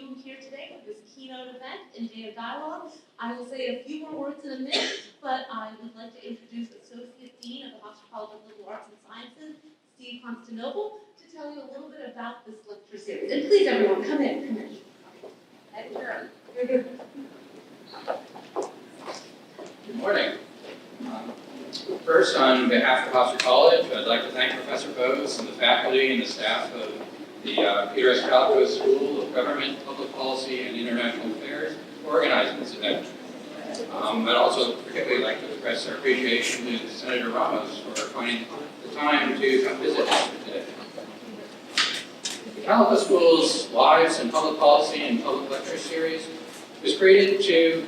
you here today for this keynote event and Day of Dialogue. I will say a few more words in a minute, but I would like to introduce Associate Dean of the Hofstra College of Liberal Arts and Sciences, Steve Constantinople, to tell you a little bit about this lecture series. And please, everyone, come in. Good morning. First, on behalf of Hofstra College, I'd like to thank Professor Bose and the faculty and the staff of the Peter S. Peralta School of Government, Public Policy, and International Affairs for organizing this event. I'd also particularly like to express our appreciation to Senator Ramos for finding the time to come visit us today. The Peralta School's Lives in Public Policy and Public Lecture Series was created to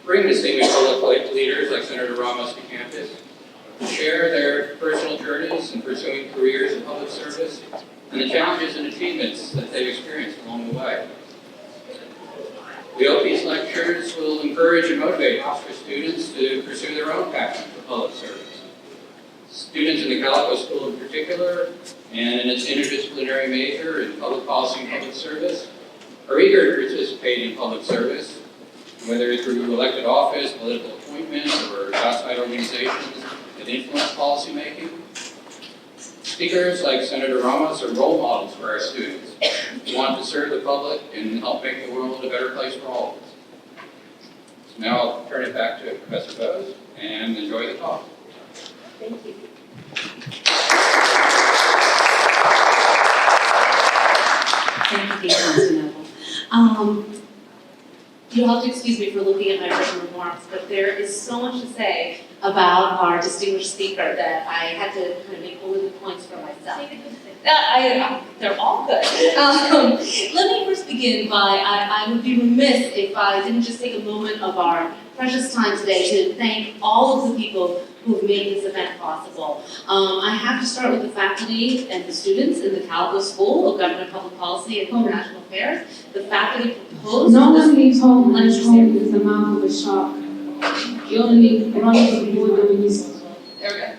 bring distinguished public leaders like Senator Ramos to campus, to share their personal journeys in pursuing careers in public service, and the challenges and achievements that they've experienced along the way. We hope these lectures will encourage and motivate Hofstra students to pursue their own passion for public service. Students in the Calico School in particular, and in its interdisciplinary major in public policy and public service, are eager to participate in public service, whether through elected office, political appointments, or outside organizations that influence policymaking. Speakers like Senator Ramos are role models for our students who want to serve the public and help make the world a better place for all of us. So now I'll turn it back to Professor Bose and enjoy the talk. Thank you. Thank you, Dean Constantinople. You'll have to excuse me for looking at my written remarks, but there is so much to say about our distinguished speaker that I had to kind of make only the points for myself. They're all good. Let me first begin by, I would be remiss if I didn't just take a moment of our precious time today to thank all of the people who have made this event possible. I have to start with the faculty and the students in the Calico School of Government, Public Policy, and International Affairs. The faculty proposed no one leaves home unschooled with the mouth of a shark. You only run to the border when you... There we go.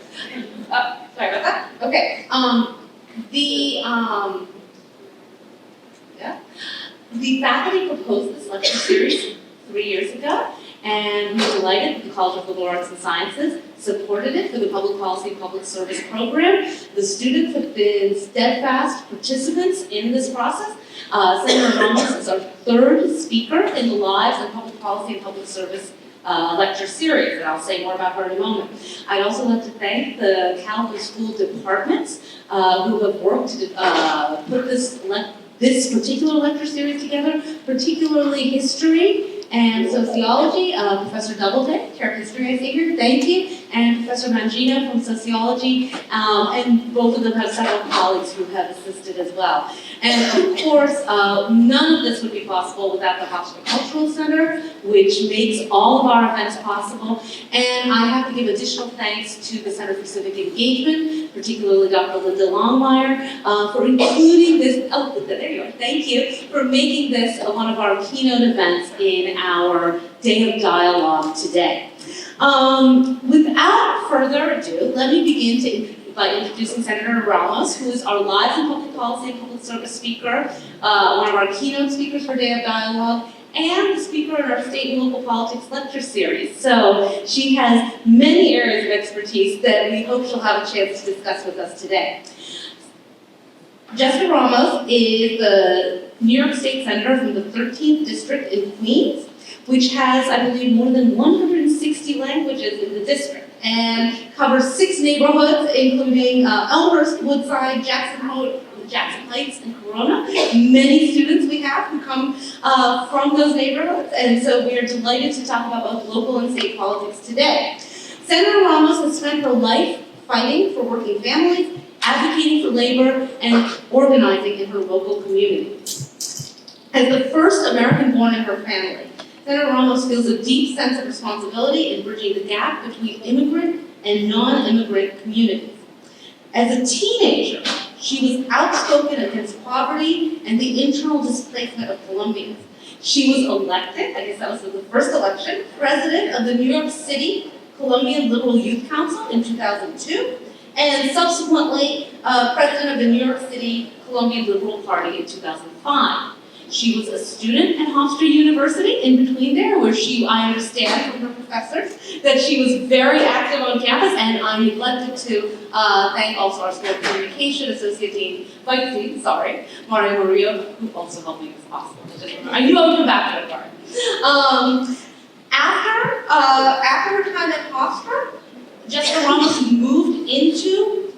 Sorry about that. Okay. The faculty proposed this lecture series 3 years ago, and we're delighted that the College of Liberal Arts and Sciences supported it for the Public Policy and Public Service program. The students have been steadfast participants in this process. Senator Ramos is our third speaker in the Lives in Public Policy and Public Service lecture series, and I'll say more about her in a moment. I'd also like to thank the Calico School departments who have worked to put this particular lecture series together, particularly history and sociology. Professor Doubleday, Chair of History, I see here, thank you, and Professor Mangino from Sociology, and both of them have several colleagues who have assisted as well. And of course, none of this would be possible without the Hofstra Cultural Center, which makes all of our events possible. And I have to give additional thanks to the Center for Civic Engagement, particularly Dr. Linda Longmire, for including this, there you are, thank you, for making this one of our keynote events in our Day of Dialogue today. Without further ado, let me begin by introducing Senator Ramos, who is our Lives in Public Policy and Public Service speaker, one of our keynote speakers for Day of Dialogue, and the speaker in our State and Local Politics lecture series. So she has many areas of expertise that we hope she'll have a chance to discuss with us today. Jessica Ramos is the New York State Senator from the 13th District in Queens, which has, I believe, more than 160 languages in the district, and covers 6 neighborhoods, including Elmhurst, Woodside, Jackson Heights, and Corona. Many students we have who come from those neighborhoods, and so we are delighted to talk about both local and state politics today. Senator Ramos has spent her life fighting for working families, advocating for labor, and organizing in her local community. As the first American born in her family, Senator Ramos feels a deep sense of responsibility in bridging the gap between immigrant and non-immigrant communities. As a teenager, she was outspoken against poverty and the internal displacement of Colombians. She was elected, I guess that was the first election, president of the New York City Colombian Liberal Youth Council in 2002, and subsequently president of the New York City Colombian Liberal Party in 2005. She was a student at Hofstra University in between there, where I understand from her professors that she was very active on campus, and I neglected to thank also our school communication associate dean, vice dean, Mario Murillo, who also helped me with possible. I knew I would come back to that part. After her time at Hofstra, Jessica Ramos moved into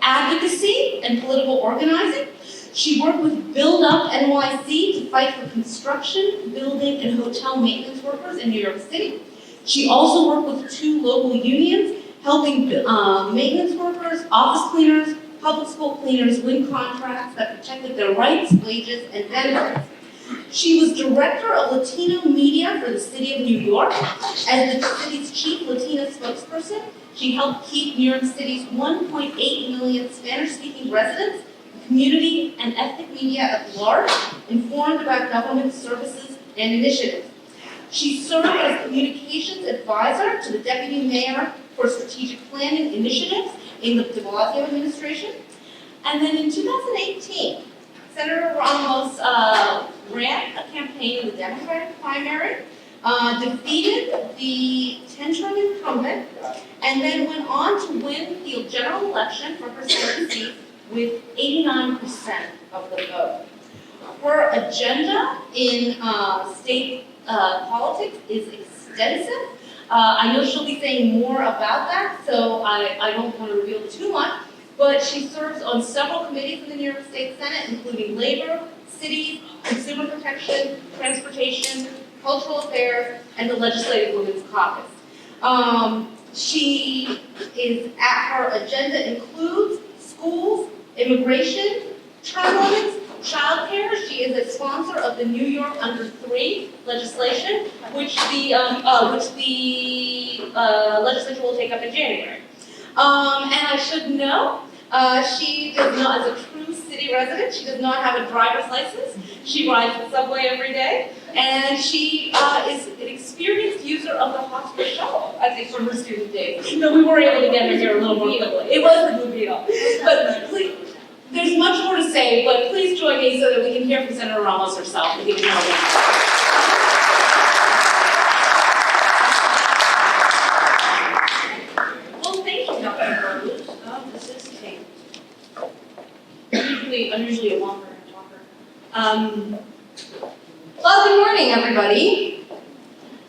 advocacy and political organizing. She worked with Build Up NYC to fight for construction, building, and hotel maintenance workers in New York City. She also worked with 2 local unions, helping maintenance workers, office cleaners, public school cleaners win contracts that protected their rights, wages, and benefits. She was director of Latino media for the city of New York. As the city's chief Latina spokesperson, she helped keep New York City's 1.8 million Spanish-speaking residents, community, and ethnic media at large informed about government services and initiatives. She served as communications advisor to the deputy mayor for strategic planning initiatives in the de Blasio administration. And then in 2018, Senator Ramos ran a campaign in the Democratic primary, defeated the 10-term incumbent, and then went on to win the general election for her Senate seat with 89% of the vote. Her agenda in state politics is extensive. I know she'll be saying more about that, so I don't want to reveal too much, but she serves on several committees in the New York State Senate, including labor, cities, consumer protection, transportation, cultural affairs, and the Legislative Women's Caucus. Her agenda includes schools, immigration, term limits, child care. She is a sponsor of the New York Under 3 legislation, which the legislature will take up in January. And I should know, she does not, as a true city resident, she does not have a driver's license. She rides the subway every day, and she is an experienced user of the Hofstra shuttle, I think, from her student days. No, we were able to get her here a little more quickly. It was a good deal. But please, there's much more to say, but please join me so that we can hear from Senator Ramos herself. And give Well, thank you, Dr. Rose. This is tape. I'm usually a longer talker. Well, good morning, everybody.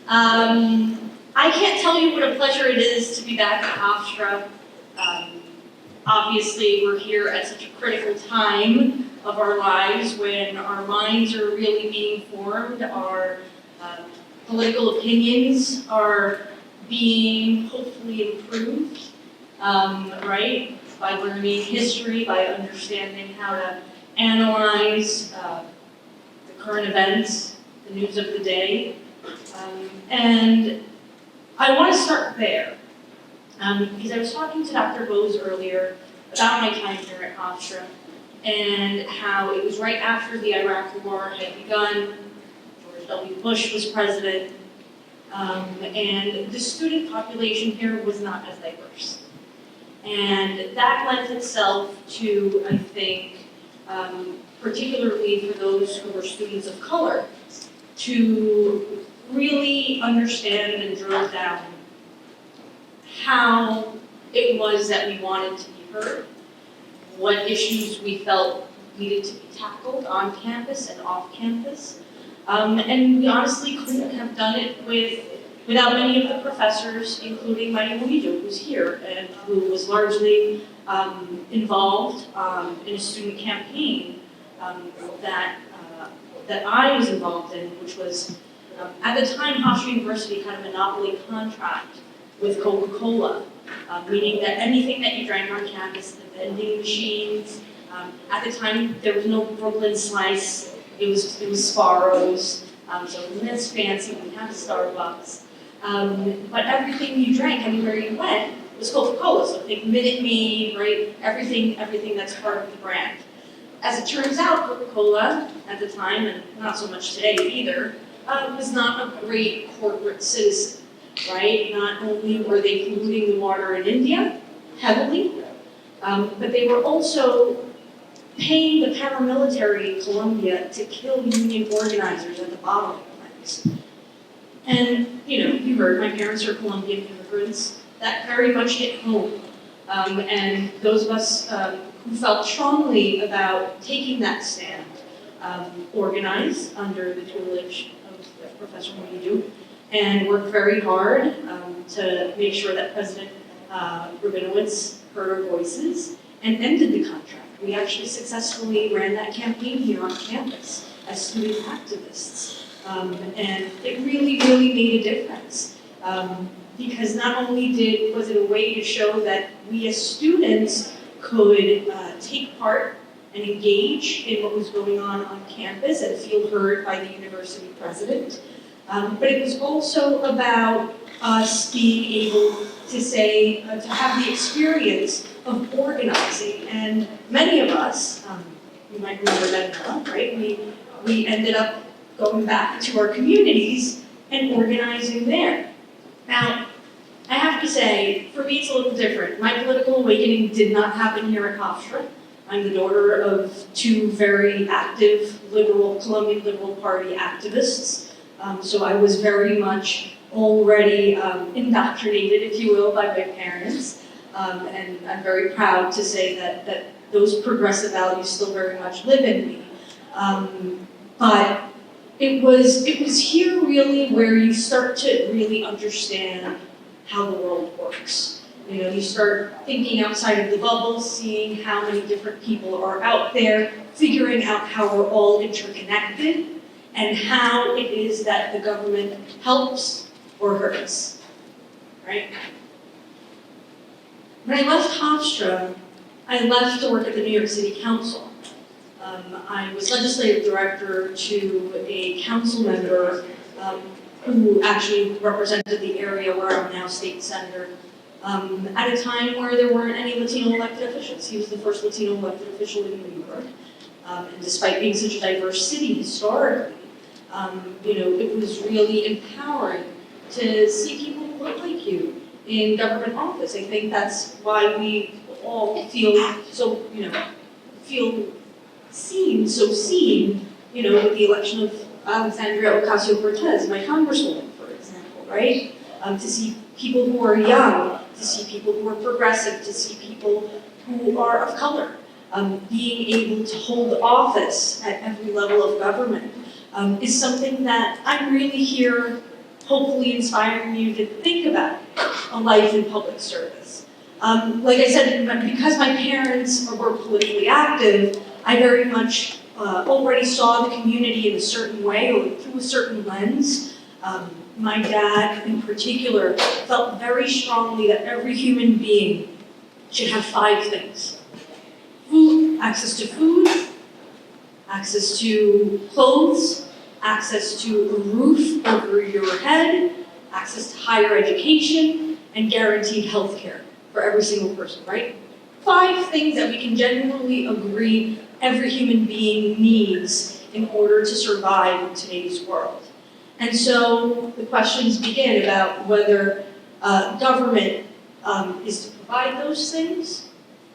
I can't tell you what a pleasure it is to be back at Hofstra. Obviously, we're here at such a critical time of our lives when our minds are really being formed, our political opinions are being hopefully improved, right? By learning history, by understanding how to analyze the current events, the news of the day. And I want to start there. Because I was talking to Dr. Bose earlier about my time here at Hofstra and how it was right after the Iraq War had begun, George W. Bush was president, and the student population here was not as diverse. And that lent itself to, I think, particularly for those who were students of color, to really understand and drill down how it was that we wanted to be heard, what issues we felt needed to be tackled on campus and off campus. And we honestly couldn't have done it without many of the professors, including Maria Murillo, who's here, and who was largely involved in a student campaign that I was involved in, which was, at the time, Hofstra University had a monopoly contract with Coca-Cola, meaning that anything that you drank on campus, the vending machines, at the time there was no Brooklyn Slice, it was Sparrows, so it wasn't as fancy, we didn't have Starbucks, but everything you drank anywhere you went was Coca-Cola, so think Minute Maid, right, everything that's part of the brand. As it turns out, Coca-Cola at the time, and not so much today either, was not a great corporate citizen. Right? Not only were they polluting the water in India heavily, but they were also paying the paramilitary in Colombia to kill union organizers at the bottling plants. And, you heard, my parents are Colombian immigrants. That very much hit home. And those of us who felt strongly about taking that stand organized under the tutelage of Professor Mohidu and worked very hard to make sure that President Rabinowitz heard our voices and ended the contract. We actually successfully ran that campaign here on campus as student activists. And it really, really made a difference. Because not only was it a way to show that we as students could take part and engage in what was going on campus and feel heard by the university president, but it was also about us being able to say, to have the experience of organizing. And many of us, you might remember that, right? We ended up going back to our communities and organizing there. Now, I have to say, for me it's a little different. My political awakening did not happen here at Hofstra. I'm the daughter of two very active Colombian Liberal Party activists. So I was very much already indoctrinated, if you will, by my parents. And I'm very proud to say that those progressive values still very much live in me. But it was here really where you start to really understand how the world works. You start thinking outside of the bubble, seeing how many different people are out there, figuring out how we're all interconnected, and how it is that the government helps or hurts, right? When I left Hofstra, I left to work at the New York City Council. I was legislative director to a council member who actually represented the area where I'm now state senator, at a time where there weren't any Latino elected officials. He was the first Latino elected official in New York. And despite being such a diverse city historically, it was really empowering to see people who look like you in government office. I think that's why we all feel so, feel seen, with the election of Alexandria Ocasio-Cortez, my congresswoman, for example, right? To see people who are young, to see people who are progressive, to see people who are of color, being able to hold office at every level of government is something that I'm really here, hopefully inspiring you to think about a life in public service. Like I said, because my parents were politically active, I very much already saw the community in a certain way or through a certain lens. My dad, in particular, felt very strongly that every human being should have 5 things. Food, access to food, access to clothes, access to a roof over your head, access to higher education, and guaranteed health care for every single person, right? 5 things that we can genuinely agree every human being needs in order to survive in today's world. And so the questions begin about whether government is to provide those things,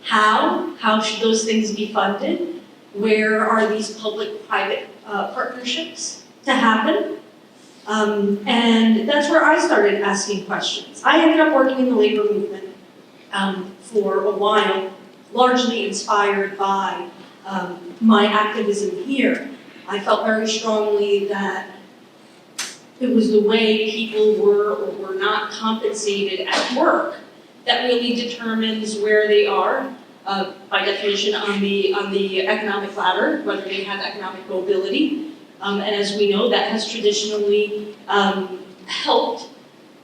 how should those things be funded, where are these public-private partnerships to happen, and that's where I started asking questions. I ended up working in the labor movement for a while, largely inspired by my activism here. I felt very strongly that it was the way people were or were not compensated at work that really determines where they are, by definition, on the economic ladder, whether they have economic mobility. And as we know, that has traditionally helped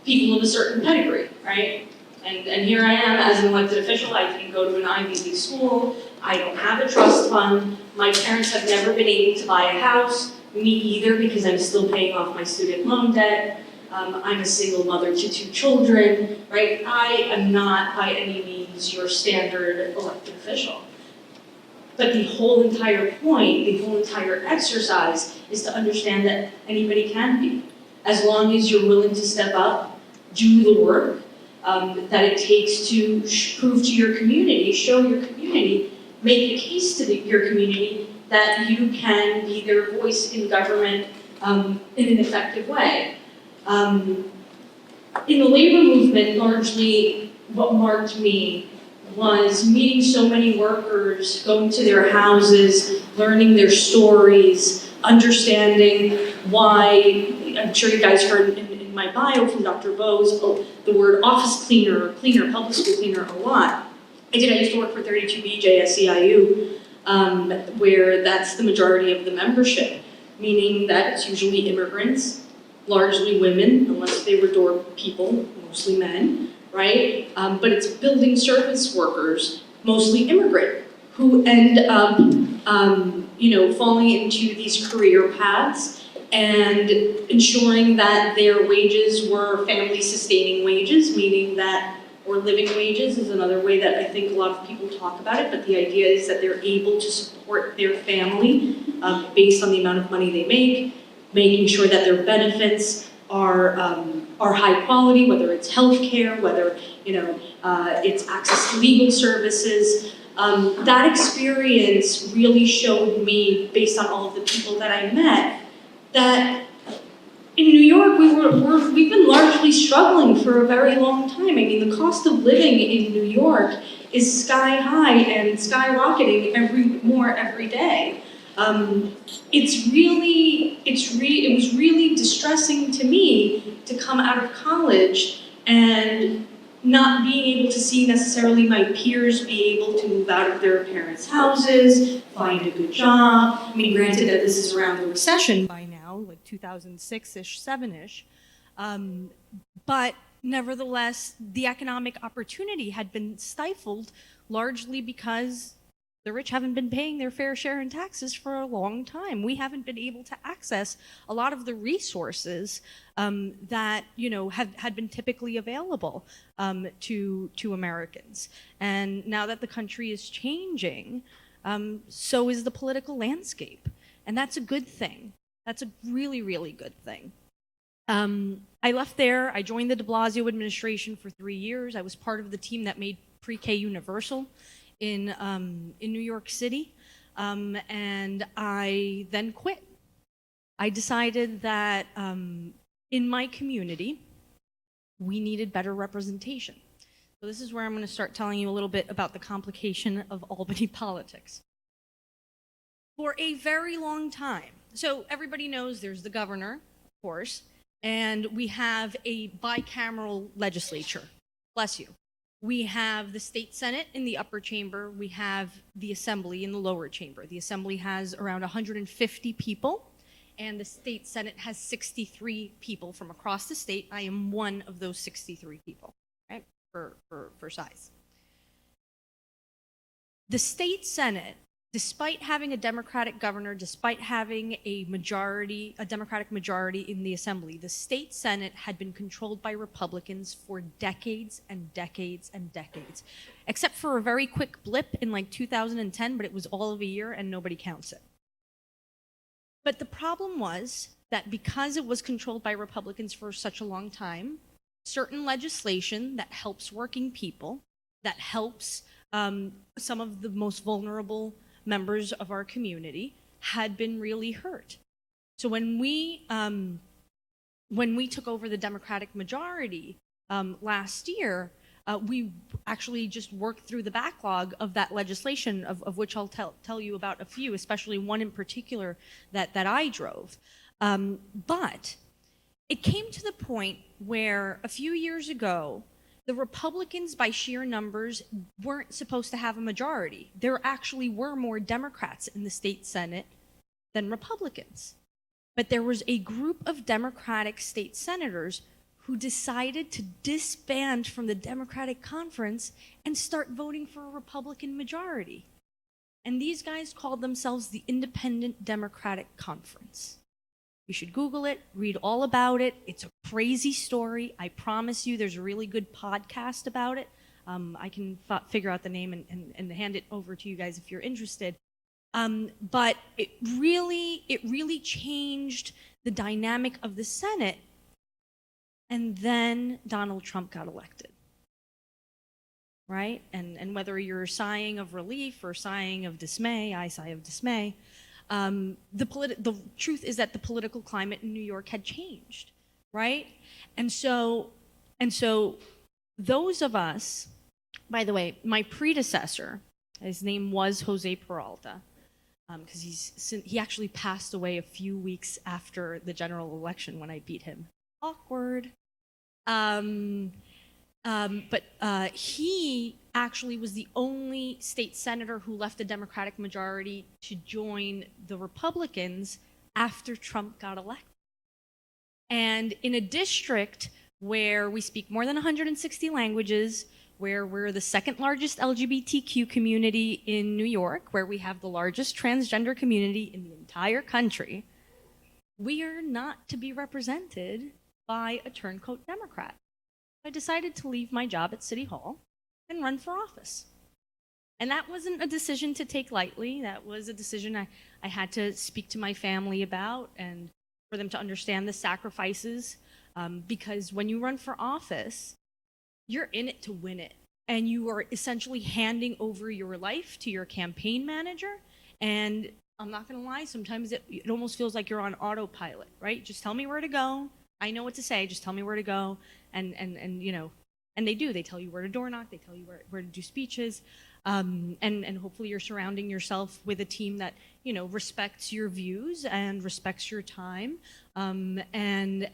people of a certain pedigree, right? And here I am as an elected official. I didn't go to an Ivy League school. I don't have a trust fund. My parents have never been able to buy a house. Me either, because I'm still paying off my student loan debt. I'm a single mother to 2 children, right? I am not by any means your standard elected official. But the whole entire point, the whole entire exercise is to understand that anybody can be, as long as you're willing to step up, do the work that it takes to prove to your community, show your community make a case to your community that you can be their voice in government in an effective way. In the labor movement, largely what marked me was meeting so many workers, going to their houses, learning their stories, understanding why, I'm sure you guys heard in my bio from Dr. Bose, the word office cleaner or cleaner, public school cleaner a lot. I used to work for 32BJ at CIU, where that's the majority of the membership, meaning that it's usually immigrants, largely women, unless they were door people, mostly men, right? But it's building service workers, mostly immigrant, who end up, falling into these career paths and ensuring that their wages were family-sustaining wages, meaning that, or living wages is another way that I think a lot of people talk about it, but the idea is that they're able to support their family based on the amount of money they make, making sure that their benefits are high quality, whether it's healthcare, whether it's access to legal services. That experience really showed me, based on all of the people that I met, that in New York we've been largely struggling for a very long time. I mean, the cost of living in New York is sky high and skyrocketing every day. It was really distressing to me to come out of college and not being able to see necessarily my peers be able to move out of their parents' houses, find a good job. I mean, granted that this is around the recession by now, like 2006-ish, 7-ish, but nevertheless, the economic opportunity had been stifled largely because the rich haven't been paying their fair share in taxes for a long time. We haven't been able to access a lot of the resources that had been typically available to Americans. And now that the country is changing, so is the political landscape, and that's a good thing. That's a really, really good thing. I left there. I joined the de Blasio administration for 3 years. I was part of the team that made pre-K universal in New York City, and I then quit. I decided that in my community, we needed better representation. So this is where I'm going to start telling you a little bit about the complication of Albany politics. For a very long time, so everybody knows there's the governor, of course, and we have a bicameral legislature. Bless you. We have the state senate in the upper chamber. We have the assembly in the lower chamber. The assembly has around 150 people, and the state senate has 63 people from across the state. I am one of those 63 people, right, for size. The state senate, despite having a Democratic governor, despite having a Democratic majority in the assembly, the state senate had been controlled by Republicans for decades and decades and decades, except for a very quick blip in like 2010, but it was all of a year and nobody counts it. But the problem was that because it was controlled by Republicans for such a long time, certain legislation that helps working people, that helps some of the most vulnerable members of our community, had been really hurt. So when we took over the Democratic majority last year, we actually just worked through the backlog of that legislation, of which I'll tell you about a few, especially one in particular that I drove. But it came to the point where a few years ago, the Republicans, by sheer numbers, weren't supposed to have a majority. There actually were more Democrats in the state Senate than Republicans. But there was a group of Democratic state senators who decided to disband from the Democratic conference and start voting for a Republican majority. And these guys called themselves the Independent Democratic Conference. You should Google it, read all about it. It's a crazy story. I promise you there's a really good podcast about it. I can figure out the name and hand it over to you guys if you're interested. But it really changed the dynamic of the Senate. And then Donald Trump got elected. right? And whether you're sighing of relief or sighing of dismay, I sigh of dismay. The truth is that the political climate in New York had changed, right? And so those of us, by the way, my predecessor, his name was Jose Peralta, because he actually passed away a few weeks after the general election when I beat him. Awkward. But he actually was the only state senator who left the Democratic majority to join the Republicans after Trump got elected. And in a district where we speak more than 160 languages, where we're the second largest LGBTQ community in New York, where we have the largest transgender community in the entire country, we are not to be represented by a turncoat Democrat. I decided to leave my job at City Hall and run for office. And that wasn't a decision to take lightly. That was a decision I had to speak to my family about and for them to understand the sacrifices. Because when you run for office, you're in it to win it. And you are essentially handing over your life to your campaign manager. And I'm not gonna lie, sometimes it almost feels like you're on autopilot, right? Just tell me where to go. I know what to say, just tell me where to go. And you know, and they do, they tell you where to door knock, they tell you where to do speeches. And hopefully you're surrounding yourself with a team that, you know, respects your views and respects your time. And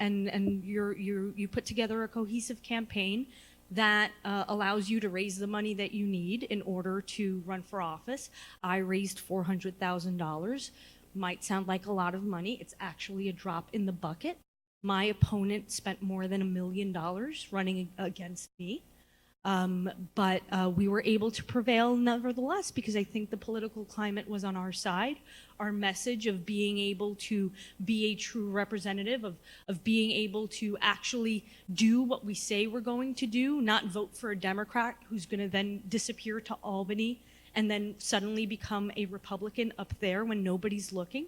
you put together a cohesive campaign that allows you to raise the money that you need in order to run for office. I raised $400,000. Might sound like a lot of money. It's actually a drop in the bucket. My opponent spent more than $1 million running against me. But we were able to prevail nevertheless because I think the political climate was on our side. Our message of being able to be a true representative, of being able to actually do what we say we're going to do, not vote for a Democrat who's going to then disappear to Albany and then suddenly become a Republican up there when nobody's looking,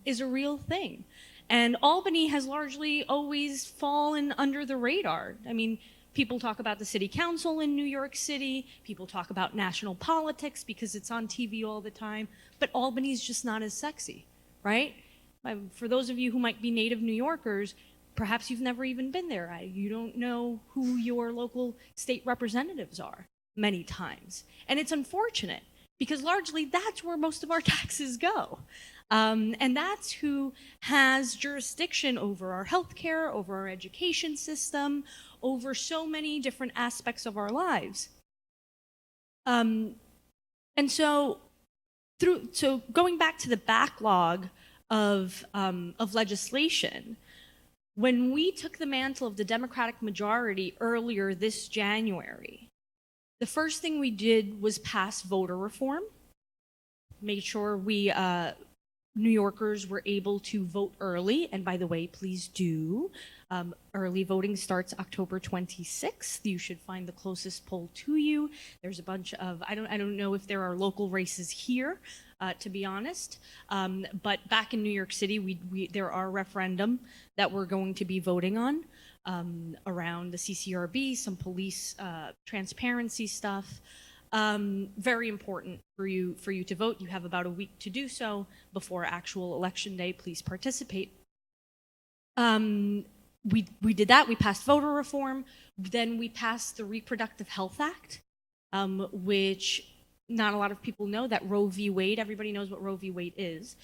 is a real thing. And Albany has largely always fallen under the radar. I mean, people talk about the city council in New York City. People talk about national politics because it's on TV all the time. But Albany's just not as sexy, right? For those of you who might be native New Yorkers, perhaps you've never even been there. You don't know who your local state representatives are many times. And it's unfortunate because largely that's where most of our taxes go. And that's who has jurisdiction over our healthcare, over our education system, over so many different aspects of our lives. And so going back to the backlog of legislation, when we took the mantle of the Democratic majority earlier this January, the first thing we did was pass voter reform, made sure we New Yorkers were able to vote early, and by the way, please do. Early voting starts October 26th. You should find the closest poll to you. There's a bunch of, I don't know if there are local races here, to be honest, but back in New York City, there are a referendum that we're going to be voting on around the CCRB, some police transparency stuff. Very important for you to vote. You have about a week to do so before actual election day. Please participate. We did that. We passed voter reform. Then we passed the Reproductive Health Act, which not a lot of people know that Roe v. Wade, everybody knows what Roe v. Wade is.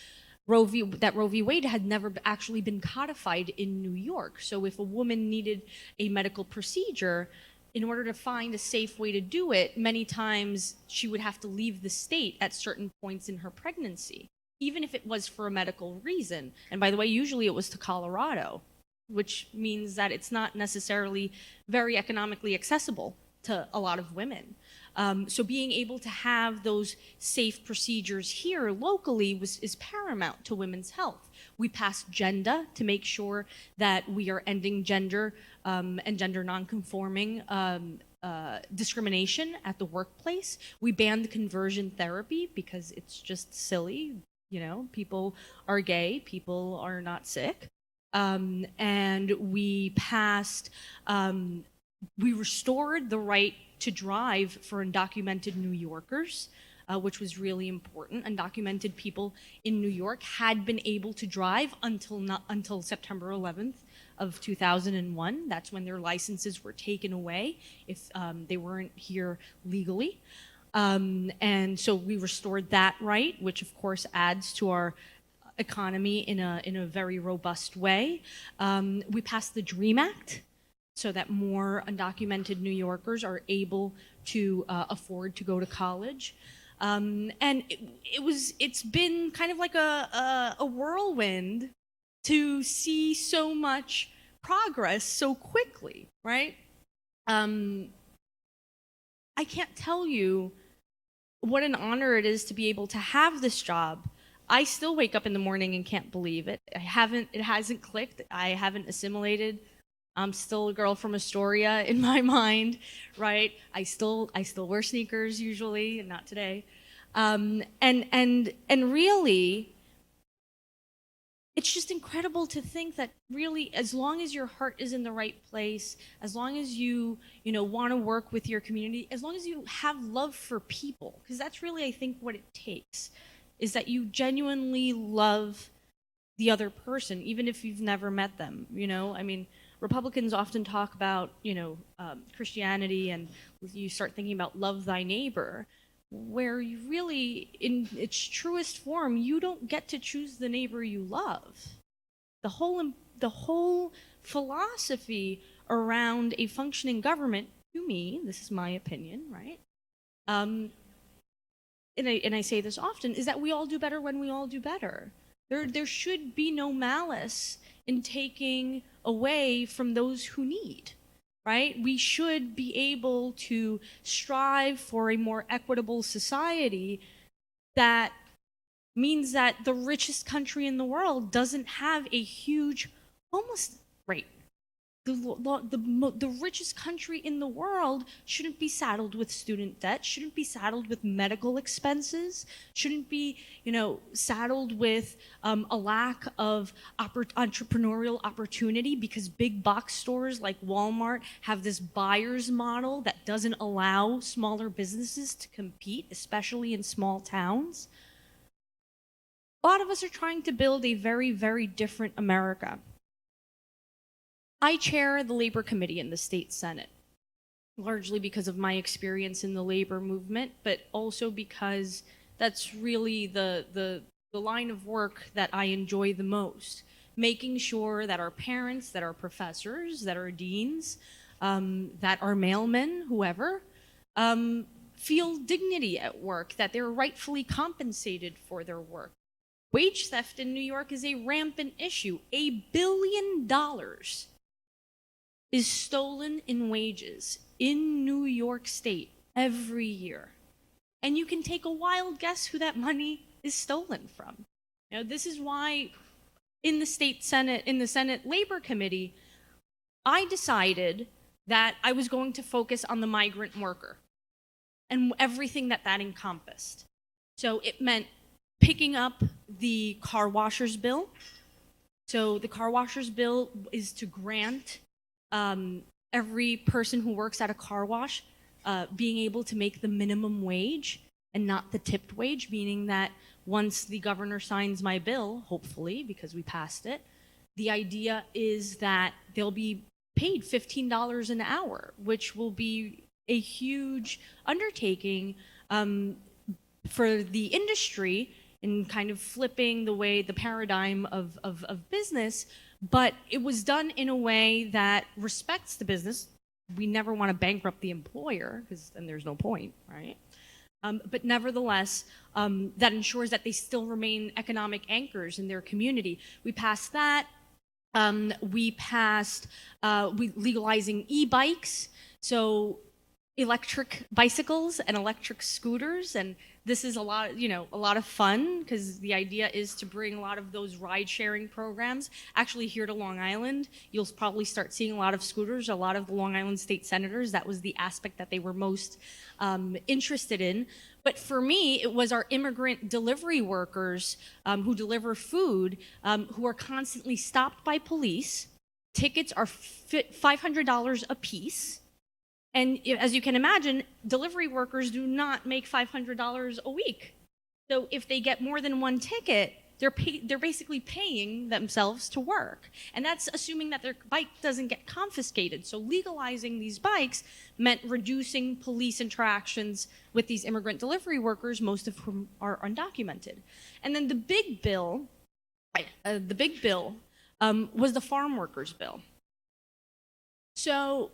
Roe v. Wade had never actually been codified in New York. So if a woman needed a medical procedure, in order to find a safe way to do it, many times she would have to leave the state at certain points in her pregnancy, even if it was for a medical reason. And by the way, usually it was to Colorado, which means that it's not necessarily very economically accessible to a lot of women. So being able to have those safe procedures here locally is paramount to women's health. We passed GENDA to make sure that we are ending gender and gender nonconforming discrimination at the workplace. We banned conversion therapy because it's just silly. You know, people are gay, people are not sick. And we passed We restored the right to drive for undocumented New Yorkers, which was really important. Undocumented people in New York had been able to drive until September 11th of 2001. That's when their licenses were taken away if they weren't here legally. And so we restored that right, which of course adds to our economy in a very robust way. We passed the DREAM Act so that more undocumented New Yorkers are able to afford to go to college. And it's been kind of like a whirlwind to see so much progress so quickly, right? I can't tell you what an honor it is to be able to have this job. I still wake up in the morning and can't believe it. It hasn't clicked. I haven't assimilated. I'm still a girl from Astoria in my mind, right? I still wear sneakers usually, and not today. And really, it's just incredible to think that really, as long as your heart is in the right place, as long as you want to work with your community, as long as you have love for people, because that's really, I think, what it takes, is that you genuinely love the other person, even if you've never met them. I mean, Republicans often talk about, Christianity, and you start thinking about love thy neighbor, where you really, in its truest form, you don't get to choose the neighbor you love. The whole philosophy around a functioning government, to me, this is my opinion, right? And I say this often, is that we all do better when we all do better. There should be no malice in taking away from those who need, right? We should be able to strive for a more equitable society that means that the richest country in the world doesn't have a huge homeless rate. The richest country in the world shouldn't be saddled with student debt, shouldn't be saddled with medical expenses, shouldn't be, saddled with a lack of entrepreneurial opportunity, because big box stores like Walmart have this buyer's model that doesn't allow smaller businesses to compete, especially in small towns. A lot of us are trying to build a very, very different America. I chair the Labor Committee in the state Senate, largely because of my experience in the labor movement, but also because that's really the line of work that I enjoy the most. Making sure that our parents, that our professors, that our deans, that our mailmen, whoever, feel dignity at work, that they're rightfully compensated for their work. Wage theft in New York is a rampant issue. $1 billion is stolen in wages in New York State every year. And you can take a wild guess who that money is stolen from. This is why in the state Senate, in the Senate Labor Committee, I decided that I was going to focus on the migrant worker and everything that encompassed. So it meant picking up the car washers bill. So the car washers bill is to grant every person who works at a car wash being able to make the minimum wage and not the tipped wage, meaning that once the governor signs my bill, hopefully, because we passed it, the idea is that they'll be paid $15 an hour, which will be a huge undertaking for the industry in kind of flipping the paradigm of business. But it was done in a way that respects the business. We never want to bankrupt the employer, because then there's no point, right? But nevertheless, that ensures that they still remain economic anchors in their community. We passed that. We passed legalizing e-bikes, so electric bicycles and electric scooters, and this is a lot of fun, because the idea is to bring a lot of those ride-sharing programs actually here to Long Island. You'll probably start seeing a lot of scooters. A lot of the Long Island state senators, that was the aspect that they were most interested in. But for me, it was our immigrant delivery workers who deliver food, who are constantly stopped by police. Tickets are $500 a piece. And as you can imagine, delivery workers do not make $500 a week. So if they get more than one ticket, they're basically paying themselves to work. And that's assuming that their bike doesn't get confiscated. So legalizing these bikes meant reducing police interactions with these immigrant delivery workers, most of whom are undocumented. And then the big bill, was the farm workers bill. So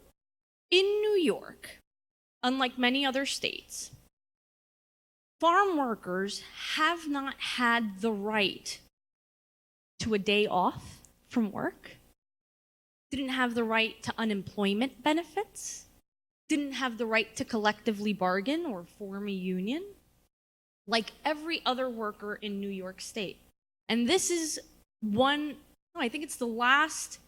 in New York, unlike many other states, farm workers have not had the right to a day off from work, didn't have the right to unemployment benefits, didn't have the right to collectively bargain or form a union, like every other worker in New York State. And this is I think it's the last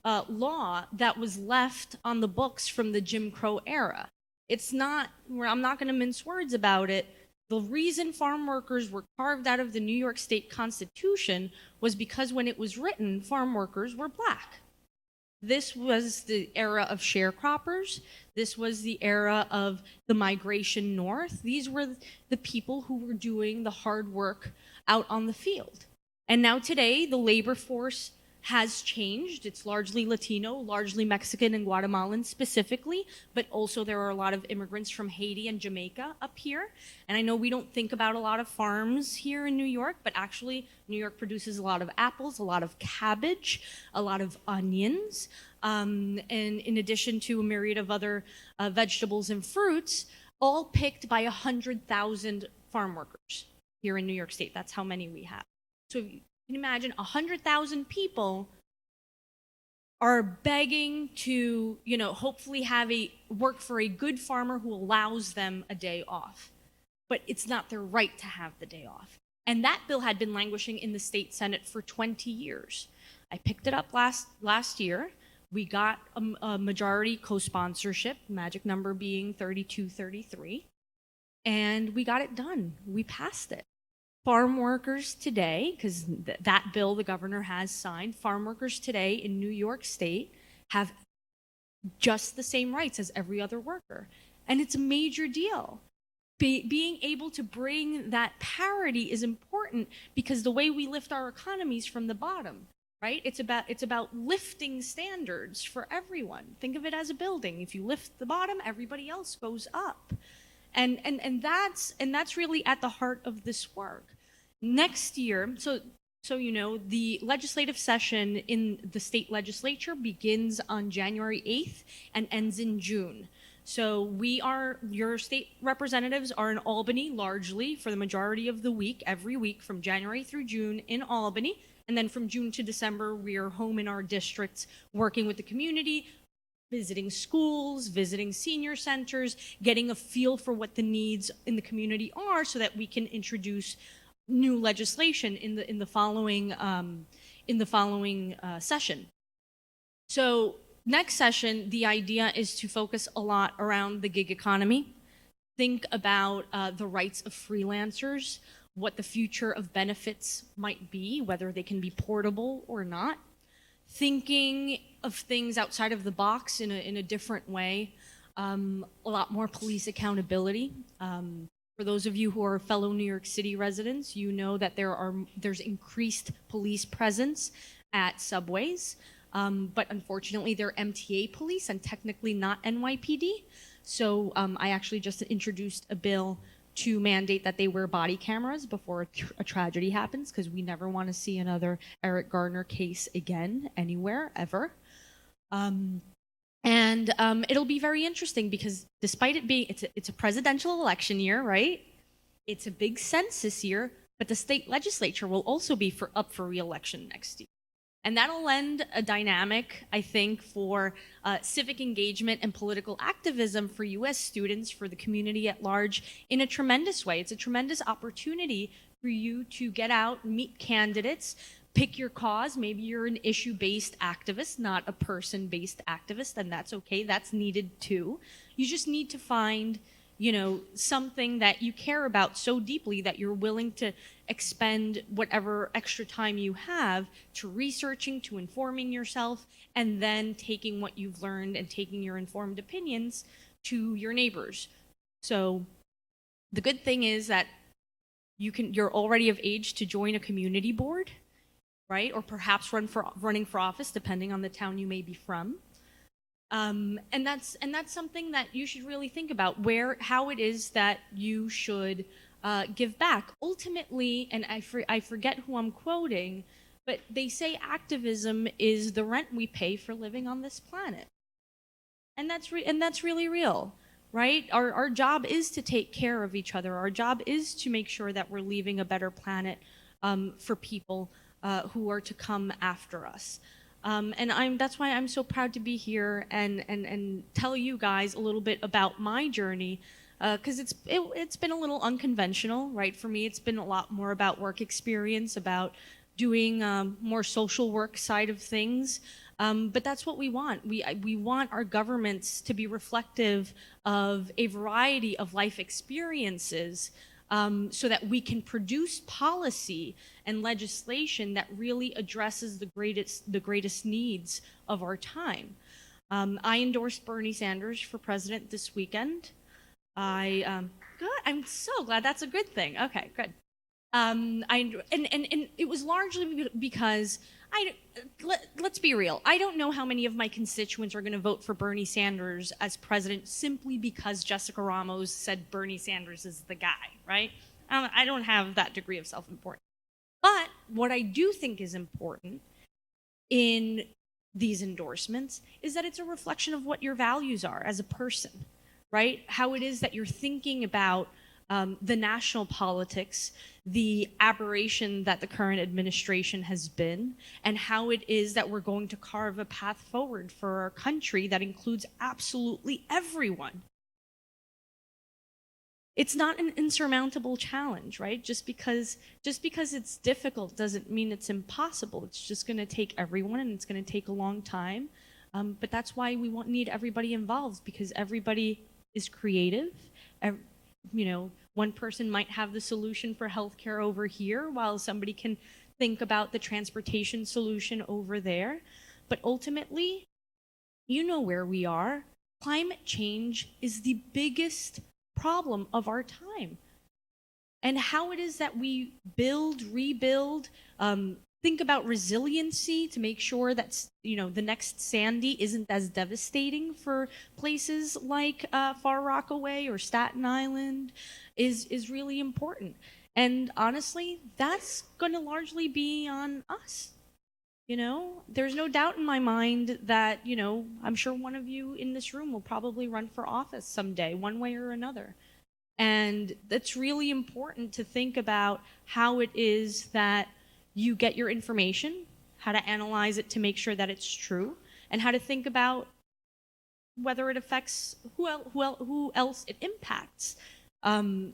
law that was left on the books from the Jim Crow era. I'm not going to mince words about it. The reason farm workers were carved out of the New York State Constitution was because when it was written, farm workers were black. This was the era of sharecroppers. This was the era of the migration north. These were the people who were doing the hard work out on the field. And now today, the labor force has changed. It's largely Latino, largely Mexican and Guatemalan specifically, but also there are a lot of immigrants from Haiti and Jamaica up here. And I know we don't think about a lot of farms here in New York, but actually New York produces a lot of apples, a lot of cabbage, a lot of onions, and in addition to a myriad of other vegetables and fruits, all picked by 100,000 farm workers here in New York State. That's how many we have. So if you can imagine 100,000 people are begging to, hopefully work for a good farmer who allows them a day off. But it's not their right to have the day off. And that bill had been languishing in the state Senate for 20 years. I picked it up last year. We got a majority co-sponsorship, magic number being 32-33, and we got it done. We passed it. Farm workers today, because that bill the governor has signed, farm workers today in New York State have just the same rights as every other worker. And it's a major deal. Being able to bring that parity is important because the way we lift our economies from the bottom, right? It's about lifting standards for everyone. Think of it as a building. If you lift the bottom, everybody else goes up. And that's really at the heart of this work. Next year, so the legislative session in the state legislature begins on January 8th and ends in June. So your state representatives are in Albany largely for the majority of the week, every week from January through June in Albany. And then from June to December, we are home in our districts working with the community, visiting schools, visiting senior centers, getting a feel for what the needs in the community are so that we can introduce new legislation in the following session. So next session, the idea is to focus a lot around the gig economy, think about the rights of freelancers, what the future of benefits might be, whether they can be portable or not, thinking of things outside of the box in a different way, a lot more police accountability. For those of you who are fellow New York City residents, you know that there's increased police presence at subways, but unfortunately they're MTA police and technically not NYPD. So I actually just introduced a bill to mandate that they wear body cameras before a tragedy happens, because we never want to see another Eric Garner case again anywhere, ever. It'll be very interesting because despite it being, it's a presidential election year, right? It's a big census year, but the state legislature will also be up for re-election next year. And that'll lend a dynamic, I think, for civic engagement and political activism for US students, for the community at large, in a tremendous way. It's a tremendous opportunity for you to get out, meet candidates, pick your cause. Maybe you're an issue-based activist, not a person-based activist, and that's okay. That's needed too. You just need to find, something that you care about so deeply that you're willing to expend whatever extra time you have to researching, to informing yourself, and then taking what you've learned and taking your informed opinions to your neighbors. So the good thing is that you're already of age to join a community board, right? Or perhaps running for office, depending on the town you may be from. And that's something that you should really think about, how it is that you should give back. Ultimately, and I forget who I'm quoting, but they say activism is the rent we pay for living on this planet. And that's really real, right? Our job is to take care of each other. Our job is to make sure that we're leaving a better planet for people who are to come after us. And that's why I'm so proud to be here and tell you guys a little bit about my journey, because it's been a little unconventional, right? For me, it's been a lot more about work experience, about doing more social work side of things. But that's what we want. We want our governments to be reflective of a variety of life experiences, so that we can produce policy and legislation that really addresses the greatest needs of our time. I endorsed Bernie Sanders for president this weekend. Good. I'm so glad. That's a good thing. Okay, good. And it was largely because let's be real. I don't know how many of my constituents are going to vote for Bernie Sanders as president simply because Jessica Ramos said Bernie Sanders is the guy, right? I don't have that degree of self-importance. But what I do think is important in these endorsements is that it's a reflection of what your values are as a person, right? How it is that you're thinking about the national politics, the aberration that the current administration has been, and how it is that we're going to carve a path forward for our country that includes absolutely everyone. It's not an insurmountable challenge, right? Just because it's difficult doesn't mean it's impossible. It's just going to take everyone, and it's going to take a long time. But that's why we need everybody involved, because everybody is creative. One person might have the solution for healthcare over here, while somebody can think about the transportation solution over there. But ultimately, you know where we are. Climate change is the biggest problem of our time. And how it is that we rebuild, think about resiliency to make sure that the next Sandy isn't as devastating for places like Far Rockaway or Staten Island is really important. And honestly, that's going to largely be on us. There's no doubt in my mind that, I'm sure one of you in this room will probably run for office someday, one way or another. And that's really important to think about how it is that you get your information, how to analyze it to make sure that it's true, and how to think about whether it affects who else it impacts. And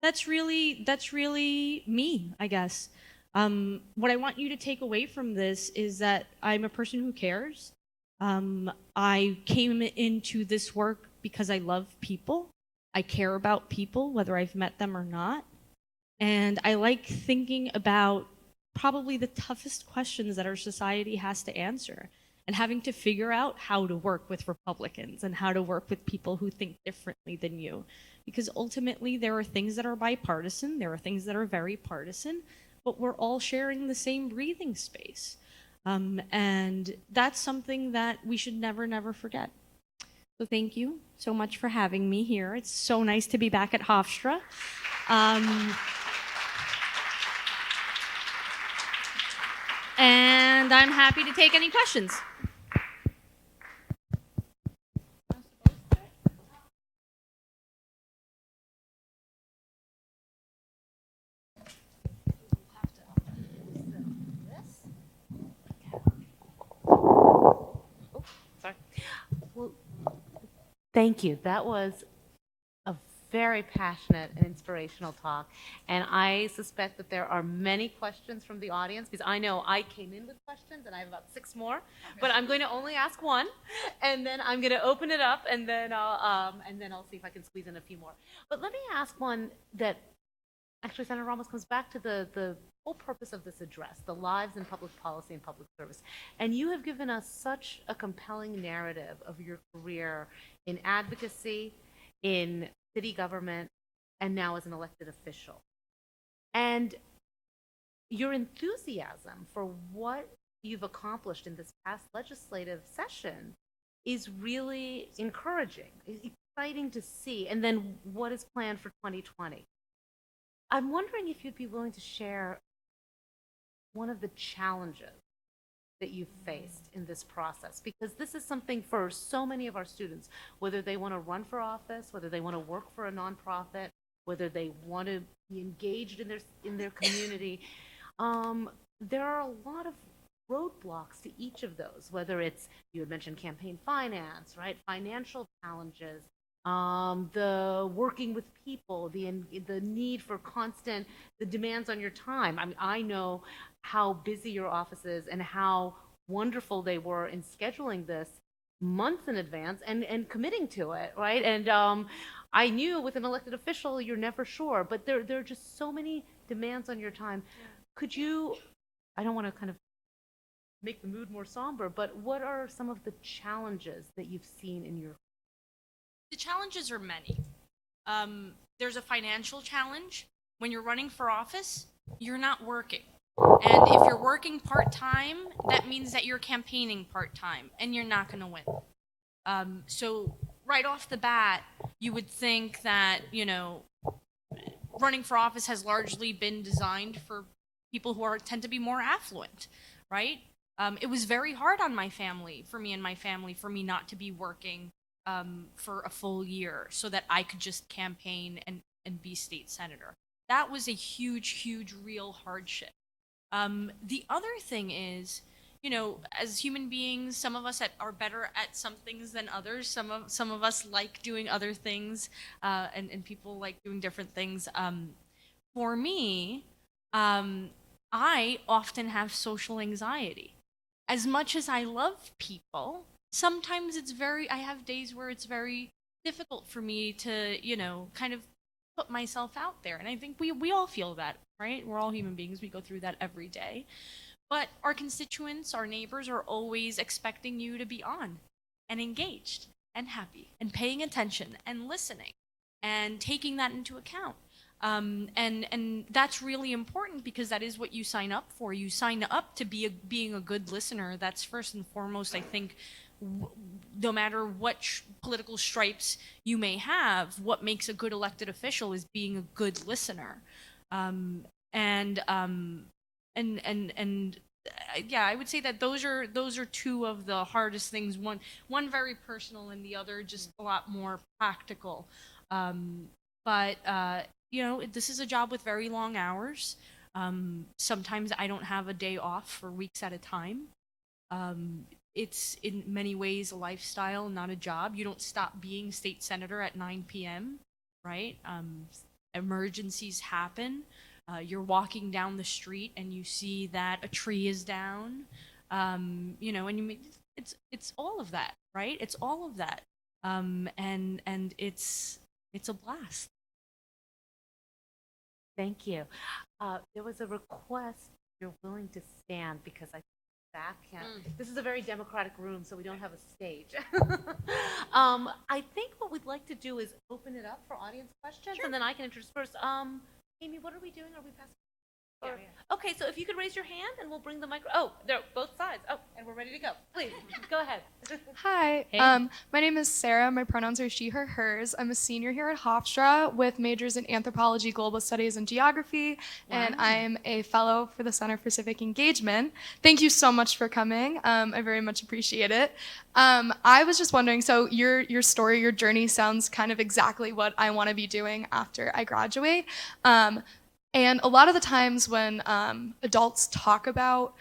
that's really me, I guess. What I want you to take away from this is that I'm a person who cares. I came into this work because I love people. I care about people, whether I've met them or not. And I like thinking about probably the toughest questions that our society has to answer, and having to figure out how to work with Republicans and how to work with people who think differently than you. Because ultimately, there are things that are bipartisan, there are things that are very partisan, but we're all sharing the same breathing space. And that's something that we should never forget. So thank you so much for having me here. It's so nice to be back at Hofstra. And I'm happy to take any questions. Thank you. That was a very passionate and inspirational talk. And I suspect that there are many questions from the audience, because I know I came in with questions and I have about 6 more, but I'm going to only ask one, and then I'm going to open it up, and then I'll see if I can squeeze in a few more. But let me ask one that actually, Senator Ramos, comes back to the whole purpose of this address, the lives in public policy and public service. And you have given us such a compelling narrative of your career in advocacy, in city government, and now as an elected official. And your enthusiasm for what you've accomplished in this past legislative session is really encouraging, exciting to see. And then what is planned for 2020? I'm wondering if you'd be willing to share one of the challenges that you've faced in this process, because this is something for so many of our students, whether they want to run for office, whether they want to work for a nonprofit, whether they want to be engaged in their community. There are a lot of roadblocks to each of those, whether it's, you had mentioned campaign finance, right? Financial challenges, the working with people, the need for the demands on your time. I mean, I know how busy your office is and how wonderful they were in scheduling this months in advance and committing to it, right? And I knew with an elected official, you're never sure, but there are just so many demands on your time. Could you, I don't want to kind of make the mood more somber, but what are some of the challenges that you've seen in your? The challenges are many. There's a financial challenge. When you're running for office, you're not working. And if you're working part-time, that means that you're campaigning part-time, and you're not going to win. So right off the bat, you would think that, running for office has largely been designed for people who tend to be more affluent, right? It was very hard on for me and my family, for me not to be working for a full year so that I could just campaign and be state senator. That was a huge, huge, real hardship. The other thing is, as human beings, some of us are better at some things than others. Some of us like doing other things, and people like doing different things. For me, I often have social anxiety. As much as I love people, sometimes I have days where it's very difficult for me to, kind of put myself out there. And I think we all feel that, right? We're all human beings. We go through that every day. But our constituents, our neighbors are always expecting you to be on and engaged and happy and paying attention and listening and taking that into account. And that's really important, because that is what you sign up for. You sign up to being a good listener. That's first and foremost, I think, no matter what political stripes you may have, what makes a good elected official is being a good listener. Yeah, I would say that those are two of the hardest things. One very personal, and the other just a lot more practical. This is a job with very long hours. Sometimes I don't have a day off for weeks at a time. It's in many ways a lifestyle, not a job. You don't stop being state senator at 9 p.m., right? Emergencies happen. You're walking down the street and you see that a tree is down, and it's all of that, right? It's all of that, and it's a blast. Thank you. There was a request. You're willing to stand, because I back. This is a very democratic room, so we don't have a stage. I think what we'd like to do is open it up for audience questions, and then I can introduce first. Amy, what are we doing? Are we passing? Okay, so if you could raise your hand, and we'll bring the microphone. Oh, they're both sides. Oh, and we're ready to go. Please, go ahead. Hi, Hey. My name is Sarah. My pronouns are she, her, hers. I'm a senior here at Hofstra with majors in anthropology, global studies, and geography, and I'm a fellow for the Center for Civic Engagement. Thank you so much for coming. I very much appreciate it. I was just wondering, so your story, your journey sounds kind of exactly what I want to be doing after I graduate. And a lot of the times when adults talk about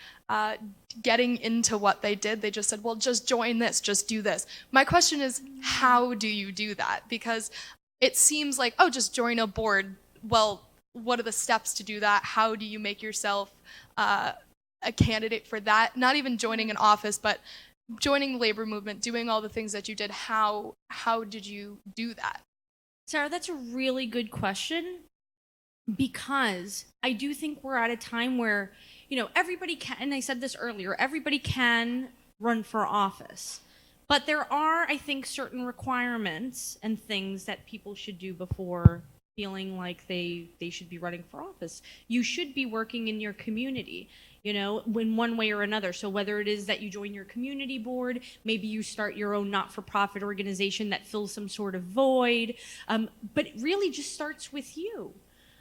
getting into what they did, they just said, well, just join this, just do this. My question is, how do you do that? Because it seems like, oh, just join a board. Well, what are the steps to do that? How do you make yourself a candidate for that? Not even joining an office, but joining the labor movement, doing all the things that you did. How did you do that? Sarah, that's a really good question, because I do think we're at a time where, everybody can, and I said this earlier, everybody can run for office. But there are, I think, certain requirements and things that people should do before feeling like they should be running for office. You should be working in your community, in one way or another. So whether it is that you join your community board, maybe you start your own not-for-profit organization that fills some sort of void, but it really just starts with you.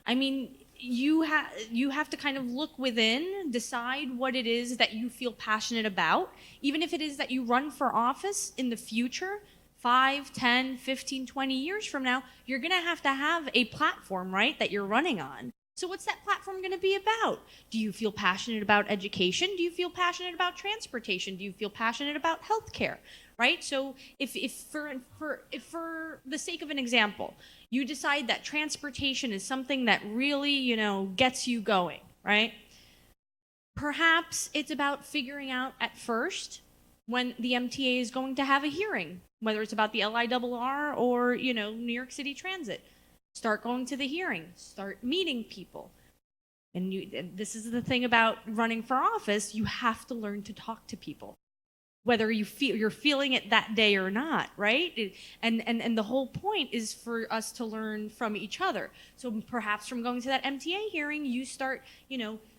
I mean, you have to kind of look within, decide what it is that you feel passionate about. Even if it is that you run for office in the future, 5, 10, 15, 20 years from now, you're going to have a platform, right, that you're running on. So what's that platform going to be about? Do you feel passionate about education? Do you feel passionate about transportation? Do you feel passionate about healthcare? Right? So if for the sake of an example, you decide that transportation is something that really, gets you going, right? Perhaps it's about figuring out at first when the MTA is going to have a hearing, whether it's about the LIRR or, New York City Transit. Start going to the hearing, start meeting people. And this is the thing about running for office, you have to learn to talk to people, whether you're feeling it that day or not, right? And the whole point is for us to learn from each other. So perhaps from going to that MTA hearing, you start,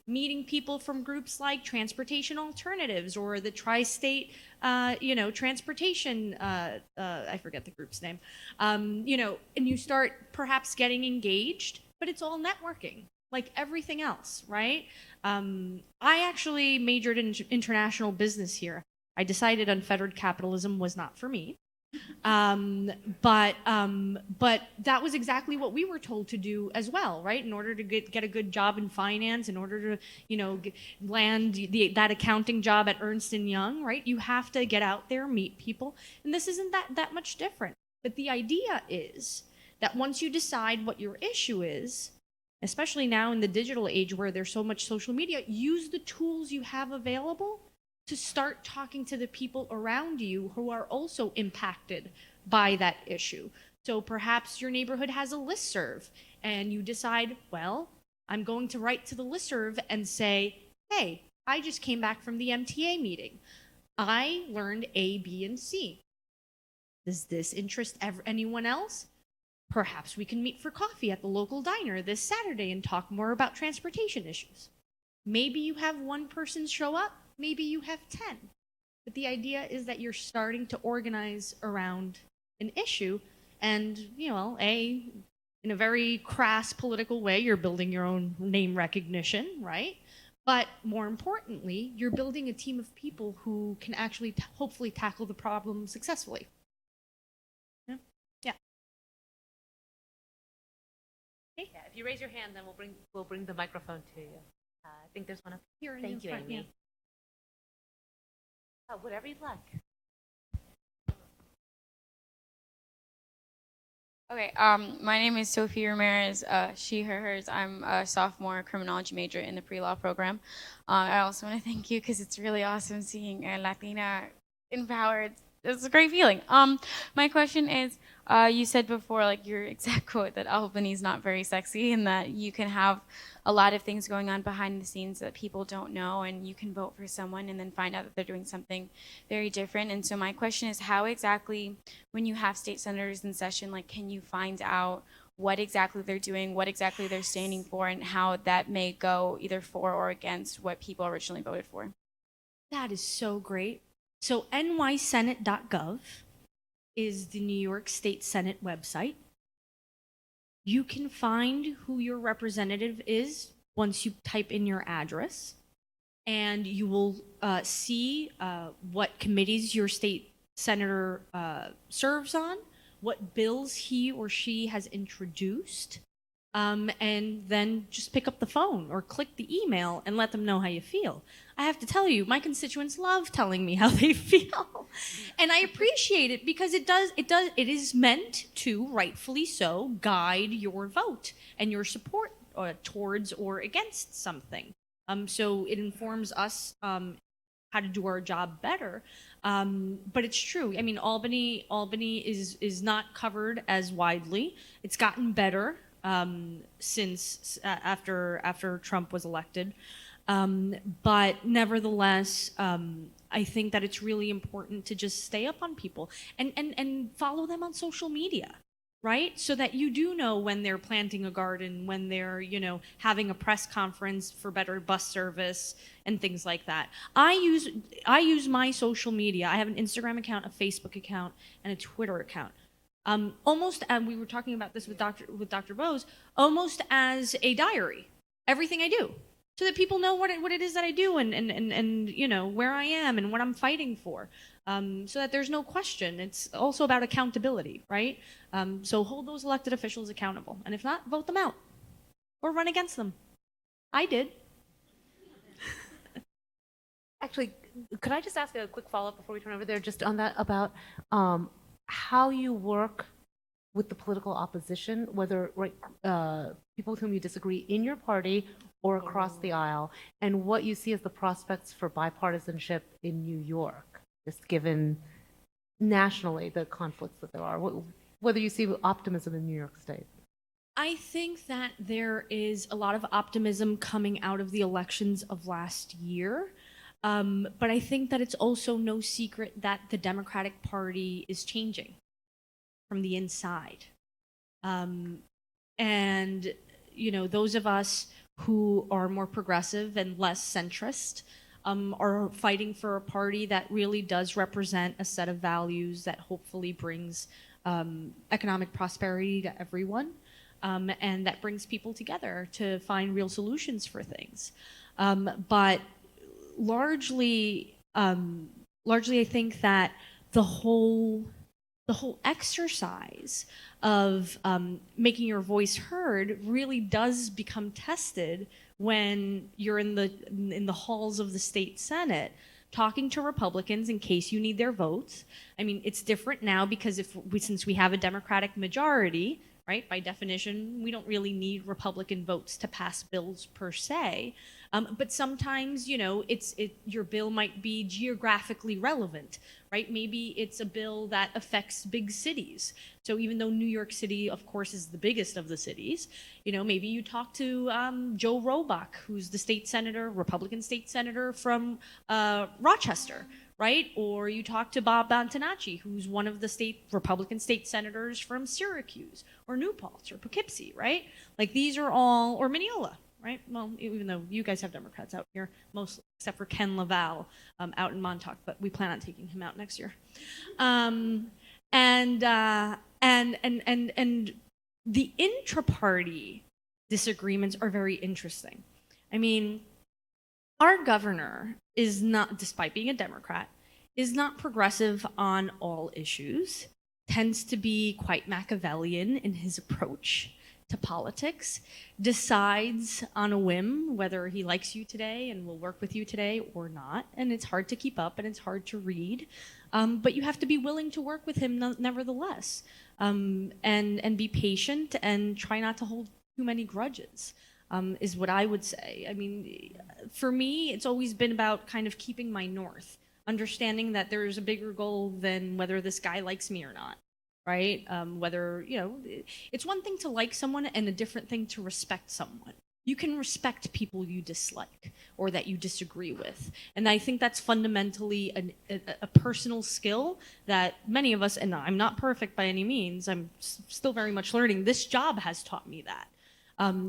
meeting people from groups like Transportation Alternatives or the Tri-State, Transportation, I forget the group's name, and you start perhaps getting engaged, but it's all networking, like everything else, right? I actually majored in international business here. I decided unfettered capitalism was not for me. But that was exactly what we were told to do as well, right? In order to get a good job in finance, in order to, land that accounting job at Ernst & Young, right? You have to get out there, meet people, and this isn't that much different. But the idea is that once you decide what your issue is, especially now in the digital age where there's so much social media, use the tools you have available to start talking to the people around you who are also impacted by that issue. So perhaps your neighborhood has a listserv and you decide, well, I'm going to write to the listserv and say, hey, I just came back from the MTA meeting. I learned A, B, and C. Does this interest anyone else? Perhaps we can meet for coffee at the local diner this Saturday and talk more about transportation issues. Maybe you have one person show up, maybe you have 10. But the idea is that you're starting to organize around an issue and, in a very crass political way, you're building your own name recognition, right? But more importantly, you're building a team of people who can actually hopefully tackle the problem successfully. Yeah. Okay. Yeah, if you raise your hand, then we'll bring the microphone to you. I think there's one up Here in Thank the you, front, Amy. yeah. Oh, whatever you'd like. Okay, my name is Sophie Ramirez, she, her, hers. I'm a sophomore criminology major in the pre-law program. I also want to thank you because it's really awesome seeing a Latina empowered. It's a great feeling. My question is, you said before, like your exact quote, that Albany is not very sexy and that you can have a lot of things going on behind the scenes that people don't know, and you can vote for someone and then find out that they're doing something very different. And so my question is, how exactly, when you have state senators in session, like, can you find out what exactly they're doing, what exactly they're standing for, and how that may go either for or against what people originally voted for? That is so great. So nysenate.gov is the New York State Senate website. You can find who your representative is once you type in your address, and you will see what committees your state senator serves on, what bills he or she has introduced, and then just pick up the phone or click the email and let them know how you feel. I have to tell you, my constituents love telling me how they feel. And I appreciate it because it is meant to, rightfully so, guide your vote and your support towards or against something. So it informs us how to do our job better. But it's true. I mean, Albany is not covered as widely. It's gotten better since after Trump was elected. But nevertheless, I think that it's really important to just stay up on people and follow them on social media, right? So that you do know when they're planting a garden, when they're, having a press conference for better bus service and things like that. I use my social media. I have an Instagram account, a Facebook account, and a Twitter account. Almost, and we were talking about this with Dr. Bose, almost as a diary. Everything I do, so that people know what it is that I do and where I am and what I'm fighting for, so that there's no question. It's also about accountability, right? So hold those elected officials accountable, and if not, vote them out or run against them. I did. Actually, could I just ask a quick follow-up before we turn over there, just on that, about how you work with the political opposition, whether people with whom you disagree in your party or across the aisle, and what you see as the prospects for bipartisanship in New York, just given nationally the conflicts that there are, whether you see optimism in New York State. I think that there is a lot of optimism coming out of the elections of last year. But I think that it's also no secret that the Democratic Party is changing from the inside. And, those of us who are more progressive and less centrist are fighting for a party that really does represent a set of values that hopefully brings economic prosperity to everyone, and that brings people together to find real solutions for things. But largely, I think that the whole exercise of making your voice heard really does become tested when you're in the halls of the state Senate talking to Republicans in case you need their votes. I mean, it's different now because since we have a Democratic majority, right? By definition, we don't really need Republican votes to pass bills per se. But sometimes, your bill might be geographically relevant, right? Maybe it's a bill that affects big cities. So even though New York City, of course, is the biggest of the cities, maybe you talk to Joe Robach, who's the Republican state senator from Rochester, right? Or you talk to Bob Antonacci, who's one of the Republican state senators from Syracuse, or New Paltz, or Poughkeepsie, right? Like these are all, or Mineola, right? Well, even though you guys have Democrats out here, mostly, except for Ken LaValle out in Montauk, but we plan on taking him out next year. And the intra-party disagreements are very interesting. I mean, our governor is not, despite being a Democrat, is not progressive on all issues, tends to be quite Machiavellian in his approach to politics, decides on a whim whether he likes you today and will work with you today or not, and it's hard to keep up and it's hard to read, but you have to be willing to work with him nevertheless, and be patient and try not to hold too many grudges. Is what I would say. I mean, for me, it's always been about kind of keeping my north, understanding that there's a bigger goal than whether this guy likes me or not, right? Whether, it's one thing to like someone and a different thing to respect someone. You can respect people you dislike or that you disagree with. And I think that's fundamentally a personal skill that many of us, and I'm not perfect by any means, I'm still very much learning. This job has taught me that.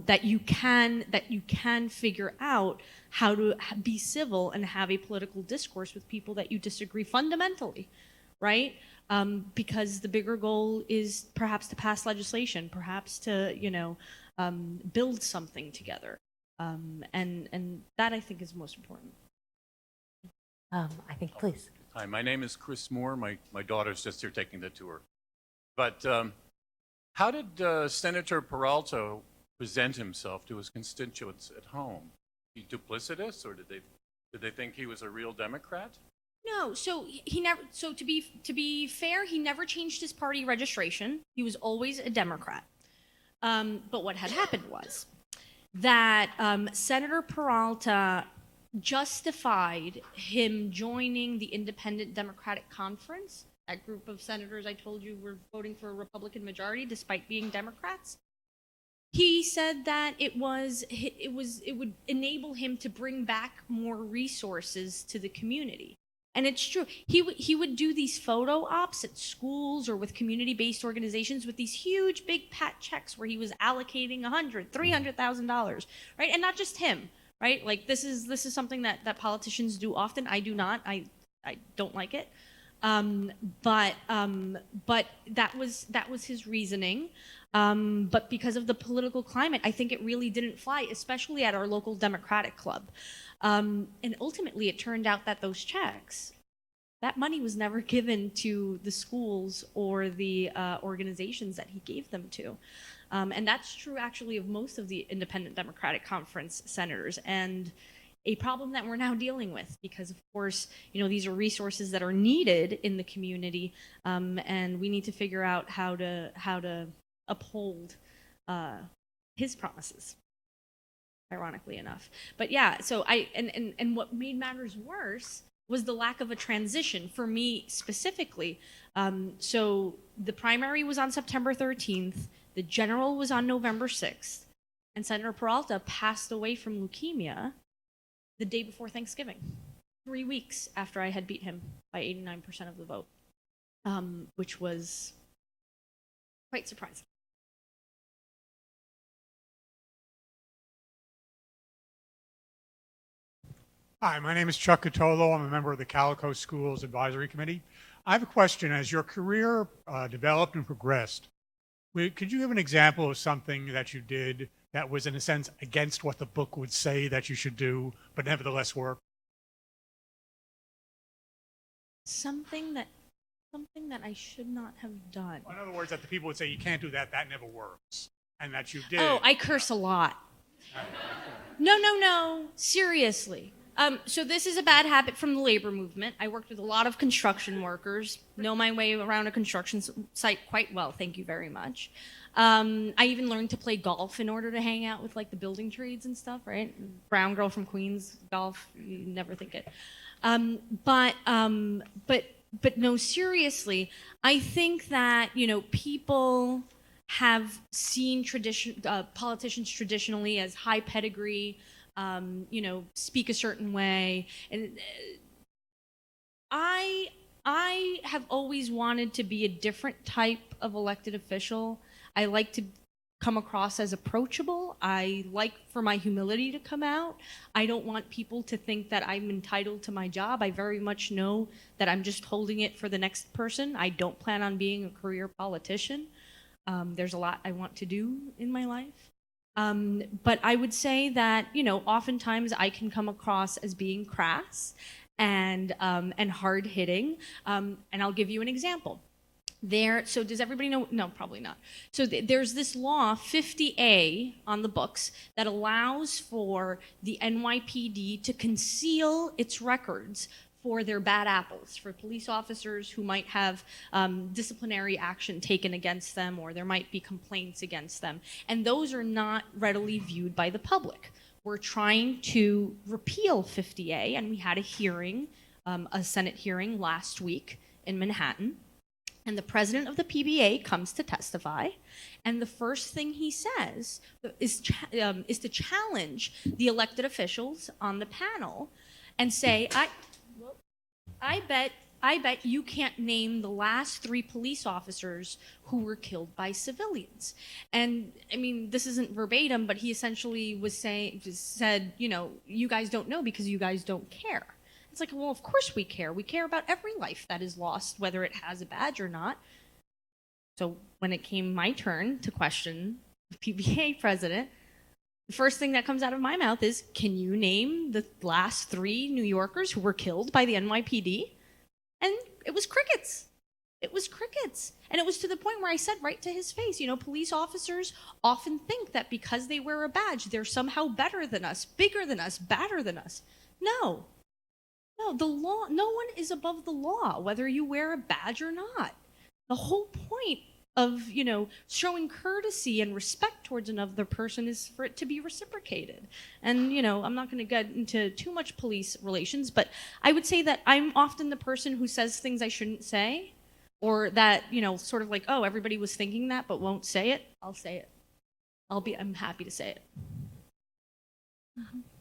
That you can figure out how to be civil and have a political discourse with people that you disagree fundamentally, right? Because the bigger goal is perhaps to pass legislation, perhaps to build something together, and that I think is most important. I think, please. Hi, my name is Chris Moore. My daughter's just here taking the tour. But how did Senator Peralta present himself to his constituents at home? He duplicitous, or did they think he was a real Democrat? No, so he never. So to be fair, he never changed his party registration. He was always a Democrat. But what had happened was that Senator Peralta justified him joining the Independent Democratic Conference. That group of senators I told you were voting for a Republican majority despite being Democrats. He said that it would enable him to bring back more resources to the community. And it's true. He would do these photo ops at schools or with community-based organizations with these huge, big pat checks where he was allocating $100,000, $300,000, right? And not just him, right? Like this is something that politicians do often. I do not. I don't like it. But that was his reasoning. But because of the political climate, I think it really didn't fly, especially at our local Democratic club. And ultimately, it turned out that those checks, that money was never given to the schools or the organizations that he gave them to. And that's true, actually, of most of the Independent Democratic Conference senators. And a problem that we're now dealing with, because of course, these are resources that are needed in the community, and we need to figure out how to uphold his promises, ironically enough. But yeah, so and what made matters worse was the lack of a transition for me specifically. So the primary was on September 13th, the general was on November 6th, and Senator Peralta passed away from leukemia the day before Thanksgiving, 3 weeks after I had beat him by 89% of the vote, which was quite surprising. Hi, my name is Chuck Catolo. I'm a member of the Calico Schools Advisory Committee. I have a question. As your career developed and progressed, could you give an example of something that you did that was, in a sense, against what the book would say that you should do, but nevertheless worked? Something that I should not have done. In other words, that the people would say, you can't do that, that never works, and that you did. Oh, I curse a lot. No, seriously. So this is a bad habit from the labor movement. I worked with a lot of construction workers, know my way around a construction site quite well, thank you very much. I even learned to play golf in order to hang out with like the building trades and stuff, right? Brown girl from Queens, golf, you never think it. But no, seriously, I think that, people have seen politicians traditionally as high pedigree, speak a certain way. And I have always wanted to be a different type of elected official. I like to come across as approachable. I like for my humility to come out. I don't want people to think that I'm entitled to my job. I very much know that I'm just holding it for the next person. I don't plan on being a career politician. There's a lot I want to do in my life. But I would say that, oftentimes I can come across as being crass and hard-hitting. And I'll give you an example. So does everybody know? No, probably not. So there's this law, 50A, on the books that allows for the NYPD to conceal its records for their bad apples, for police officers who might have disciplinary action taken against them, or there might be complaints against them. And those are not readily viewed by the public. We're trying to repeal 50A, and we had a hearing, a Senate hearing last week in Manhattan. And the president of the PBA comes to testify, and the first thing he says is to challenge the elected officials on the panel and say, I bet you can't name the last 3 police officers who were killed by civilians. And I mean, this isn't verbatim, but he essentially said, you guys don't know because you guys don't care. It's like, well, of course we care. We care about every life that is lost, whether it has a badge or not. So when it came my turn to question the PBA president, the first thing that comes out of my mouth is, can you name the last 3 New Yorkers who were killed by the NYPD? And it was crickets. It was crickets. And it was to the point where I said right to his face, you know, police officers often think that because they wear a badge, they're somehow better than us, bigger than us, badder than us. No. No, the law, no one is above the law, whether you wear a badge or not. The whole point of, you know, showing courtesy and respect towards another person is for it to be reciprocated. And, you know, I'm not going to get into too much police relations, but I would say that I'm often the person who says things I shouldn't say, or that, you know, sort of like, oh, everybody was thinking that but won't say it. I'll say it. I'm happy to say it.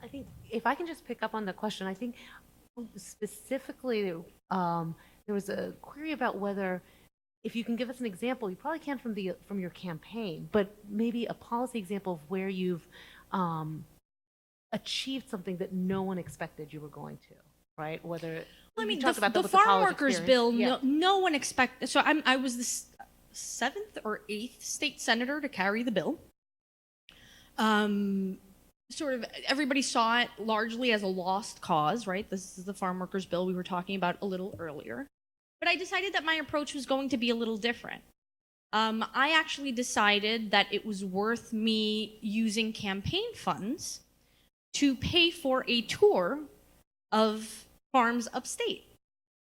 I think if I can just pick up on the question, I think specifically there was a query about whether, if you can give us an example, you probably can from your campaign, but maybe a policy example of where you've achieved something that no one expected you were going to, right? Whether Well, I mean, you talked about the with farm college workers experience. bill, Yeah. no one expected. So I was the 7th or 8th state senator to carry the bill. Sort of everybody saw it largely as a lost cause, right? This is the farm workers bill we were talking about a little earlier. But I decided that my approach was going to be a little different. I actually decided that it was worth me using campaign funds to pay for a tour of farms upstate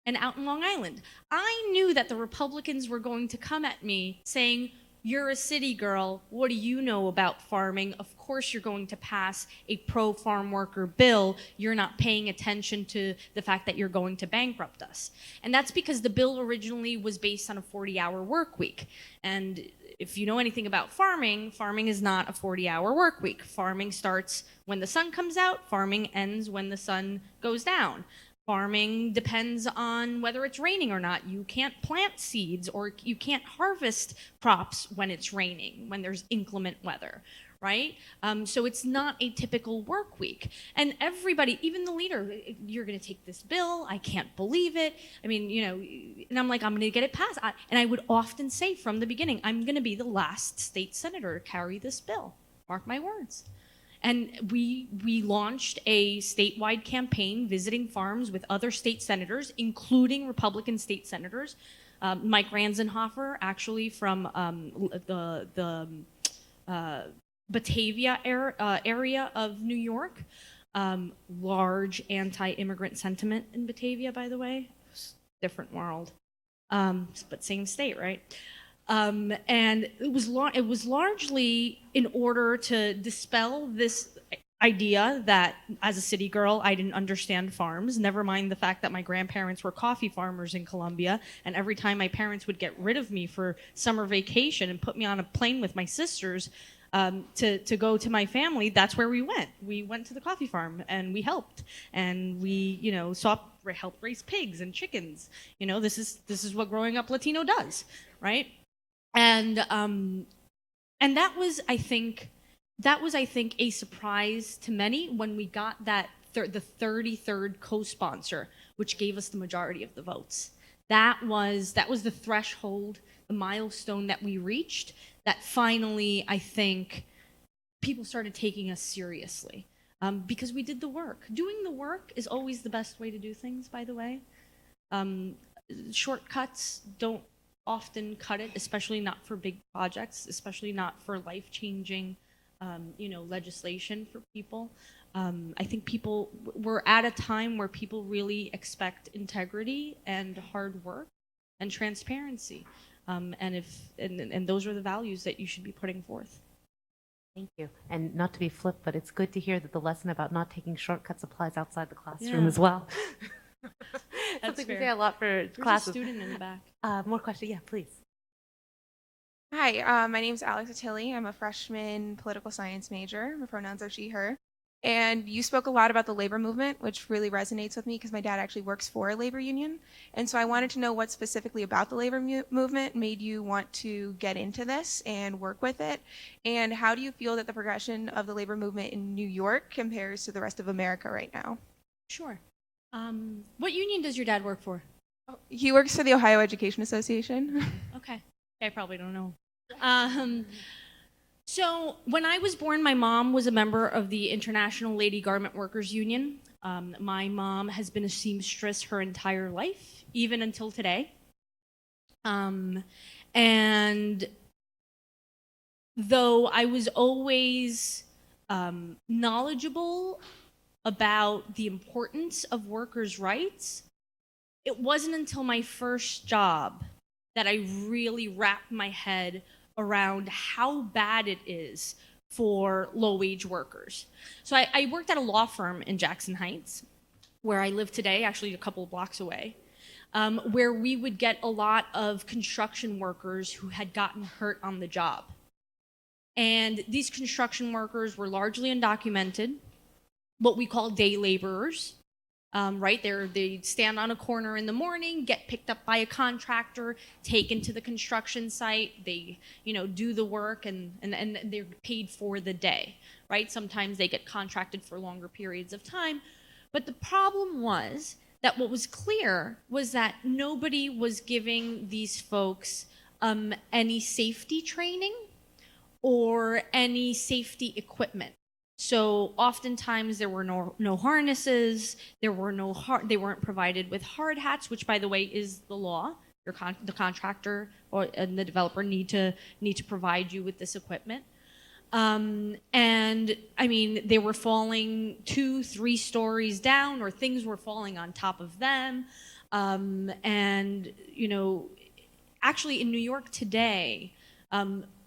and out in Long Island. I knew that the Republicans were going to come at me saying, "You're a city girl. What do you know about farming? Of course you're going to pass a pro-farm worker bill. You're not paying attention to the fact that you're going to bankrupt us." And that's because the bill originally was based on a 40-hour work week. And if you know anything about farming, farming is not a 40-hour work week. Farming starts when the sun comes out. Farming ends when the sun goes down. Farming depends on whether it's raining or not. You can't plant seeds or you can't harvest crops when it's raining, when there's inclement weather, right? So it's not a typical work week. And everybody, even the leader, "You're going to take this bill. I can't believe it." I mean, you know, and I'm like, "I'm going to get it passed." And I would often say from the beginning, "I'm going to be the last state senator to carry this bill. Mark my words." And we launched a statewide campaign visiting farms with other state senators, including Republican state senators. Mike Ranzenhofer, actually from the Batavia area of New York. Large anti-immigrant sentiment in Batavia, by the way. Different world, but same state, right? And it was largely in order to dispel this idea that as a city girl, I didn't understand farms, never mind the fact that my grandparents were coffee farmers in Colombia, and every time my parents would get rid of me for summer vacation and put me on a plane with my sisters to go to my family, that's where we went. We went to the coffee farm and we helped, and we, you know, helped raise pigs and chickens. You know, this is what growing up Latino does, right? And that was, I think, a surprise to many when we got that the 33rd co-sponsor, which gave us the majority of the votes. That was the threshold, the milestone that we reached, that finally, I think, people started taking us seriously, because we did the work. Doing the work is always the best way to do things, by the way. Shortcuts don't often cut it, especially not for big projects, especially not for life-changing, you know, legislation for people. I think we're at a time where people really expect integrity and hard work and transparency, and those are the values that you should be putting forth. Thank you. And not to be flip, but it's good to hear that the lesson about not taking shortcuts applies outside the classroom as well. That's something fair. we say a lot for There's classes. a student in the back. More questions? Yeah, please. Hi, my name's Alex Attili. I'm a freshman political science major. My pronouns are she, her. And you spoke a lot about the labor movement, which really resonates with me because my dad actually works for a labor union. And so I wanted to know what specifically about the labor movement made you want to get into this and work with it. And how do you feel that the progression of the labor movement in New York compares to the rest of America right now? Sure. What union does your dad work for? He works for the Ohio Education Association. Okay. I probably don't know. So when I was born, my mom was a member of the International Lady Garment Workers Union. My mom has been a seamstress her entire life, even until today. And though I was always knowledgeable about the importance of workers' rights, it wasn't until my first job that I really wrapped my head around how bad it is for low-wage workers. So I worked at a law firm in Jackson Heights, where I live today, actually a couple of blocks away, where we would get a lot of construction workers who had gotten hurt on the job. And these construction workers were largely undocumented, what we call day laborers, right? They stand on a corner in the morning, get picked up by a contractor, taken to the construction site. They, do the work, and they're paid for the day, right? Sometimes they get contracted for longer periods of time. But the problem was that what was clear was that nobody was giving these folks any safety training or any safety equipment. So oftentimes there were no harnesses, they weren't provided with hard hats, which by the way is the law. The contractor and the developer need to provide you with this equipment. And I mean, they were falling 2-3 stories down, or things were falling on top of them. And actually in New York today,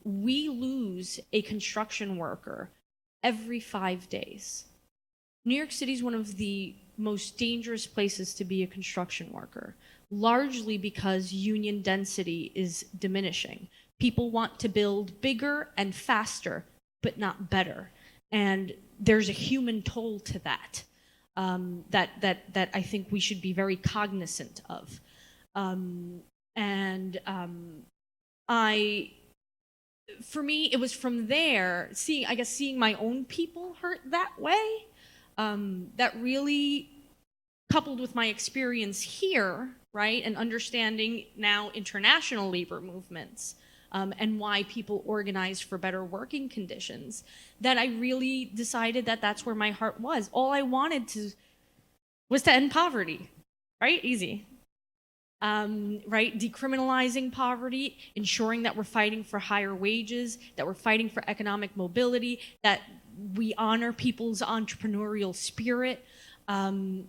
we lose a construction worker every 5 days. New York City is one of the most dangerous places to be a construction worker, largely because union density is diminishing. People want to build bigger and faster, but not better. And there's a human toll to that, that I think we should be very cognizant of. For me, it was from there, seeing my own people hurt that way, that really, coupled with my experience here, right, and understanding now international labor movements, and why people organize for better working conditions, that I really decided that that's where my heart was. All I wanted was to end poverty, right? Easy. Right? Decriminalizing poverty, ensuring that we're fighting for higher wages, that we're fighting for economic mobility, that we honor people's entrepreneurial spirit. That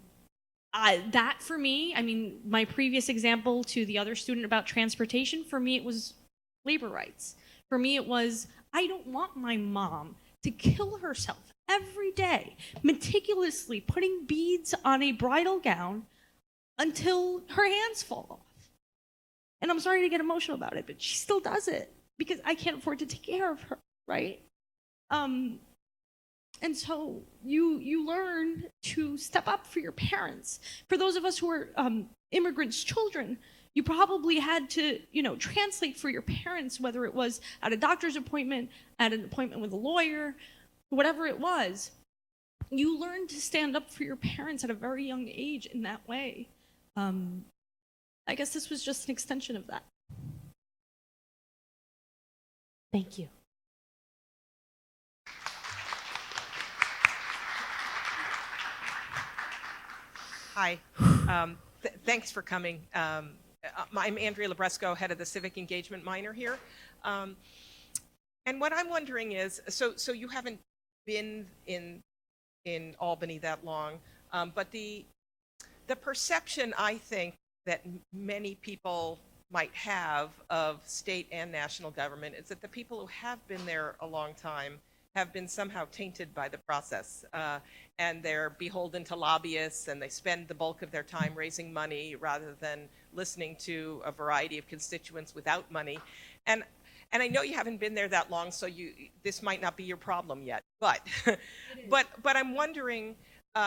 for me, I mean, my previous example to the other student about transportation, for me it was labor rights. For me it was, I don't want my mom to kill herself every day, meticulously putting beads on a bridal gown until her hands fall off. And I'm sorry to get emotional about it, but she still does it because I can't afford to take care of her, right? And so you learn to step up for your parents. For those of us who are immigrants' children, you probably had to, translate for your parents, whether it was at a doctor's appointment, at an appointment with a lawyer, whatever it was. You learn to stand up for your parents at a very young age in that way. I guess this was just an extension of that. Thank you. Hi. Thanks for coming. I'm Andrea Labresco, head of the Civic Engagement Minor here. And what I'm wondering is, so you haven't been in Albany that long, but the perception, I think, that many people might have of state and national government is that the people who have been there a long time have been somehow tainted by the process, and they're beholden to lobbyists, and they spend the bulk of their time raising money rather than listening to a variety of constituents without money. And I know you haven't been there that long, so this might not be your problem yet. But but I'm wondering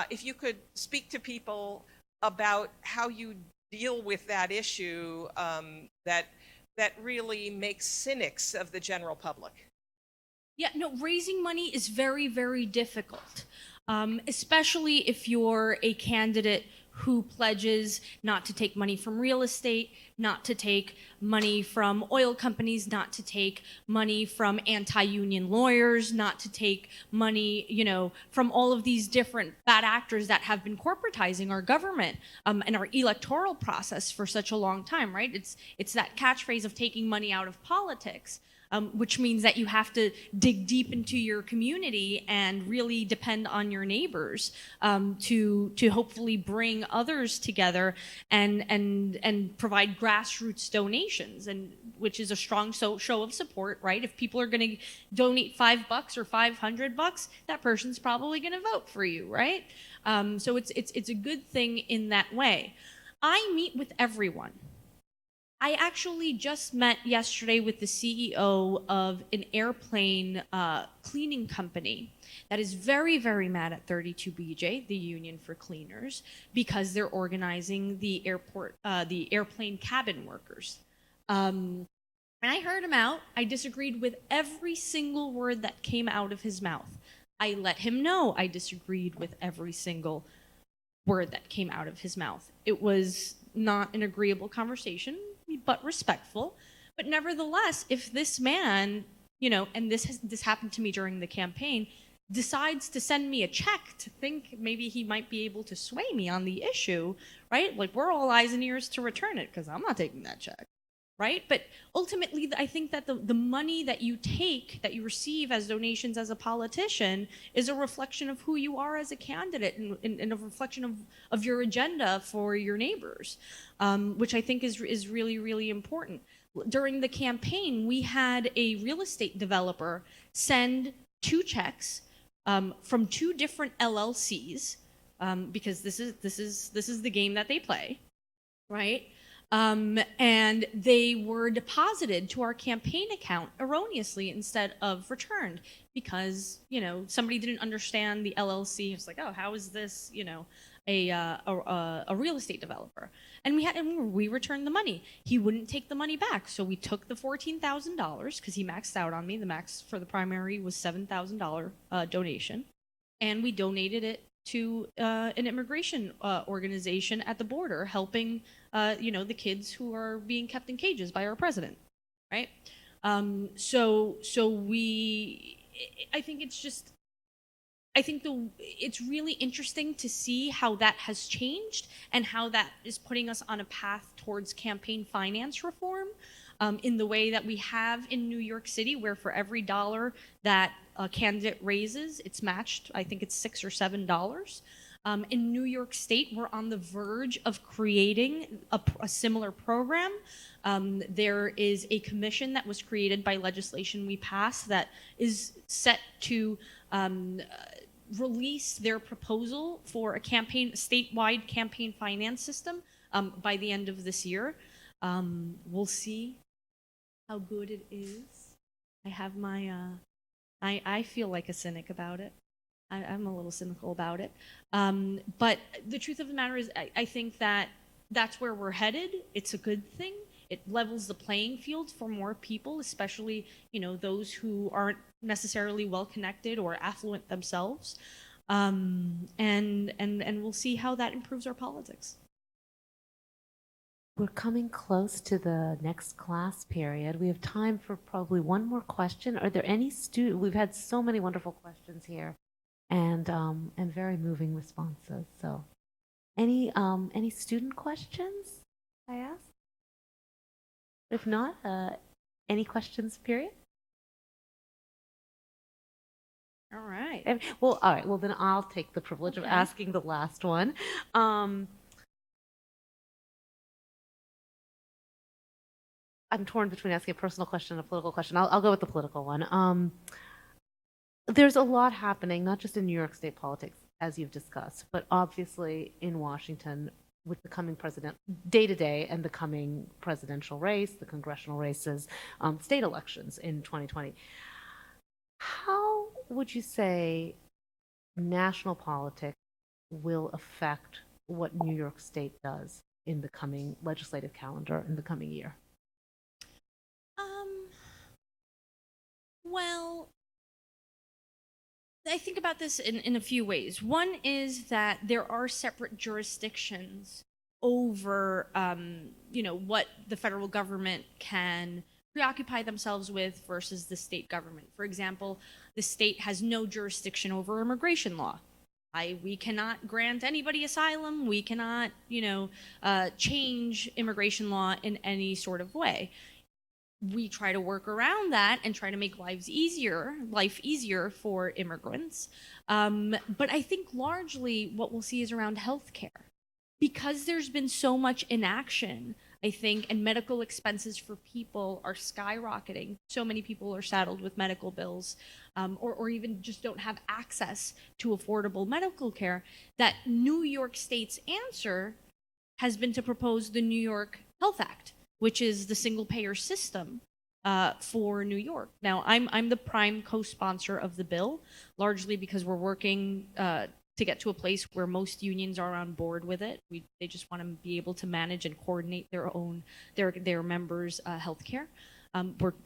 if you could speak to people about how you deal with that issue that really makes cynics of the general public. Yeah, no, raising money is very, very difficult, especially if you're a candidate who pledges not to take money from real estate, not to take money from oil companies, not to take money from anti-union lawyers, not to take money, from all of these different bad actors that have been corporatizing our government and our electoral process for such a long time, right? It's that catchphrase of taking money out of politics. Which means that you have to dig deep into your community and really depend on your neighbors to hopefully bring others together and provide grassroots donations, and which is a strong show of support, right? If people are going to donate $5 or $500, that person's probably going to vote for you, right? So it's a good thing in that way. I meet with everyone. I actually just met yesterday with the CEO of an airplane cleaning company that is very, very mad at 32BJ, the union for cleaners, because they're organizing the airplane cabin workers. And I heard him out. I disagreed with every single word that came out of his mouth. I let him know I disagreed with every single word that came out of his mouth. It was not an agreeable conversation, but respectful. But nevertheless, if this man, and this happened to me during the campaign, decides to send me a check to think maybe he might be able to sway me on the issue, right? Like, we're all eyes and ears to return it, because I'm not taking that check, right? But ultimately, I think that the money that you receive as donations as a politician is a reflection of who you are as a candidate and a reflection of your agenda for your neighbors, which I think is really, really important. During the campaign, we had a real estate developer send 2 checks from 2 different LLCs, because this is the game that they play, right? And they were deposited to our campaign account erroneously instead of returned, because somebody didn't understand the LLC. It's like, oh, how is this a real estate developer? And we returned the money. He wouldn't take the money back, so we took the $14,000 because he maxed out on me. The max for the primary was $7,000 donation, and we donated it to an immigration organization at the border, helping the kids who are being kept in cages by our president, right? I think it's really interesting to see how that has changed and how that is putting us on a path towards campaign finance reform, in the way that we have in New York City, where for every $1 that a candidate raises, it's matched. I think it's $6 or $7. In New York State, we're on the verge of creating a similar program. There is a commission that was created by legislation we passed that is set to release their proposal for a statewide campaign finance system by the end of this year. We'll see how good it is. I have my, I feel like a cynic about it. I'm a little cynical about it. But the truth of the matter is, I think that that's where we're headed. It's a good thing. It levels the playing field for more people, especially, those who aren't necessarily well connected or affluent themselves. And we'll see how that improves our politics. We're coming close to the next class period. We have time for probably one more question. Are there any we've had so many wonderful questions here, and very moving responses. So, any student questions I ask? If not, any questions, period? All right. Well, all right. Well, then I'll take the privilege of asking the last one. I'm torn between asking a personal question and a political question. I'll go with the political one. There's a lot happening, not just in New York State politics, as you've discussed, but obviously in Washington with the coming day-to-day and the coming presidential race, the congressional races, state elections in 2020. How would you say national politics will affect what New York State does in the coming legislative calendar in the coming year? Well, I think about this in a few ways. One is that there are separate jurisdictions over, what the federal government can preoccupy themselves with versus the state government. For example, the state has no jurisdiction over immigration law. We cannot grant anybody asylum. We cannot, change immigration law in any sort of way. We try to work around that and try to make life easier for immigrants. But I think largely what we'll see is around healthcare. Because there's been so much inaction, I think, and medical expenses for people are skyrocketing. So many people are saddled with medical bills, or even just don't have access to affordable medical care, that New York State's answer has been to propose the New York Health Act, which is the single-payer system for New York. Now, I'm the prime co-sponsor of the bill, largely because we're working to get to a place where most unions are on board with it. They just want to be able to manage and coordinate their members' healthcare.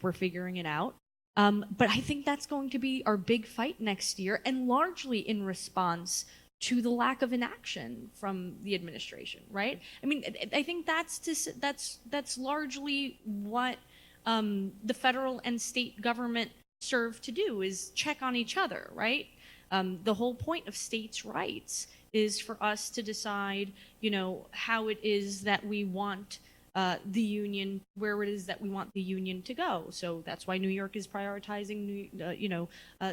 We're figuring it out. But I think that's going to be our big fight next year, and largely in response to the lack of inaction from the administration, right? I mean, I think that's largely what the federal and state government serve to do, is check on each other, right? The whole point of states' rights is for us to decide, how it is that we want the union, where it is that we want the union to go. So that's why New York is prioritizing,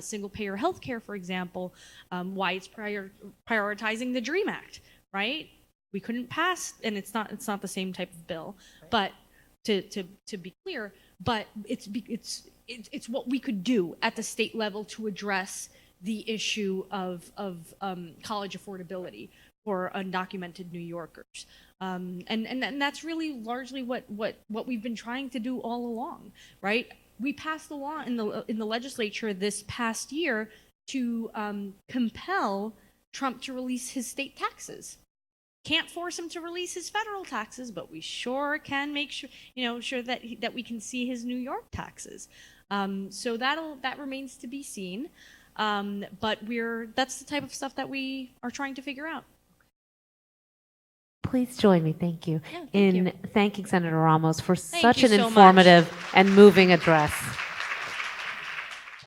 single-payer healthcare, for example. Why it's prioritizing the DREAM Act, right? We couldn't pass, and it's not the same type of bill, but to be clear, but it's what we could do at the state level to address the issue of college affordability for undocumented New Yorkers. And that's really largely what we've been trying to do all along, right? We passed the law in the legislature this past year to compel Trump to release his state taxes. Can't force him to release his federal taxes, but we sure can make sure, that we can see his New York taxes. So that remains to be seen. But that's the type of stuff that we are trying to figure out. Please join me, thank you, Yeah, thank you. in thanking Senator Ramos for Thank such you an so informative and moving address.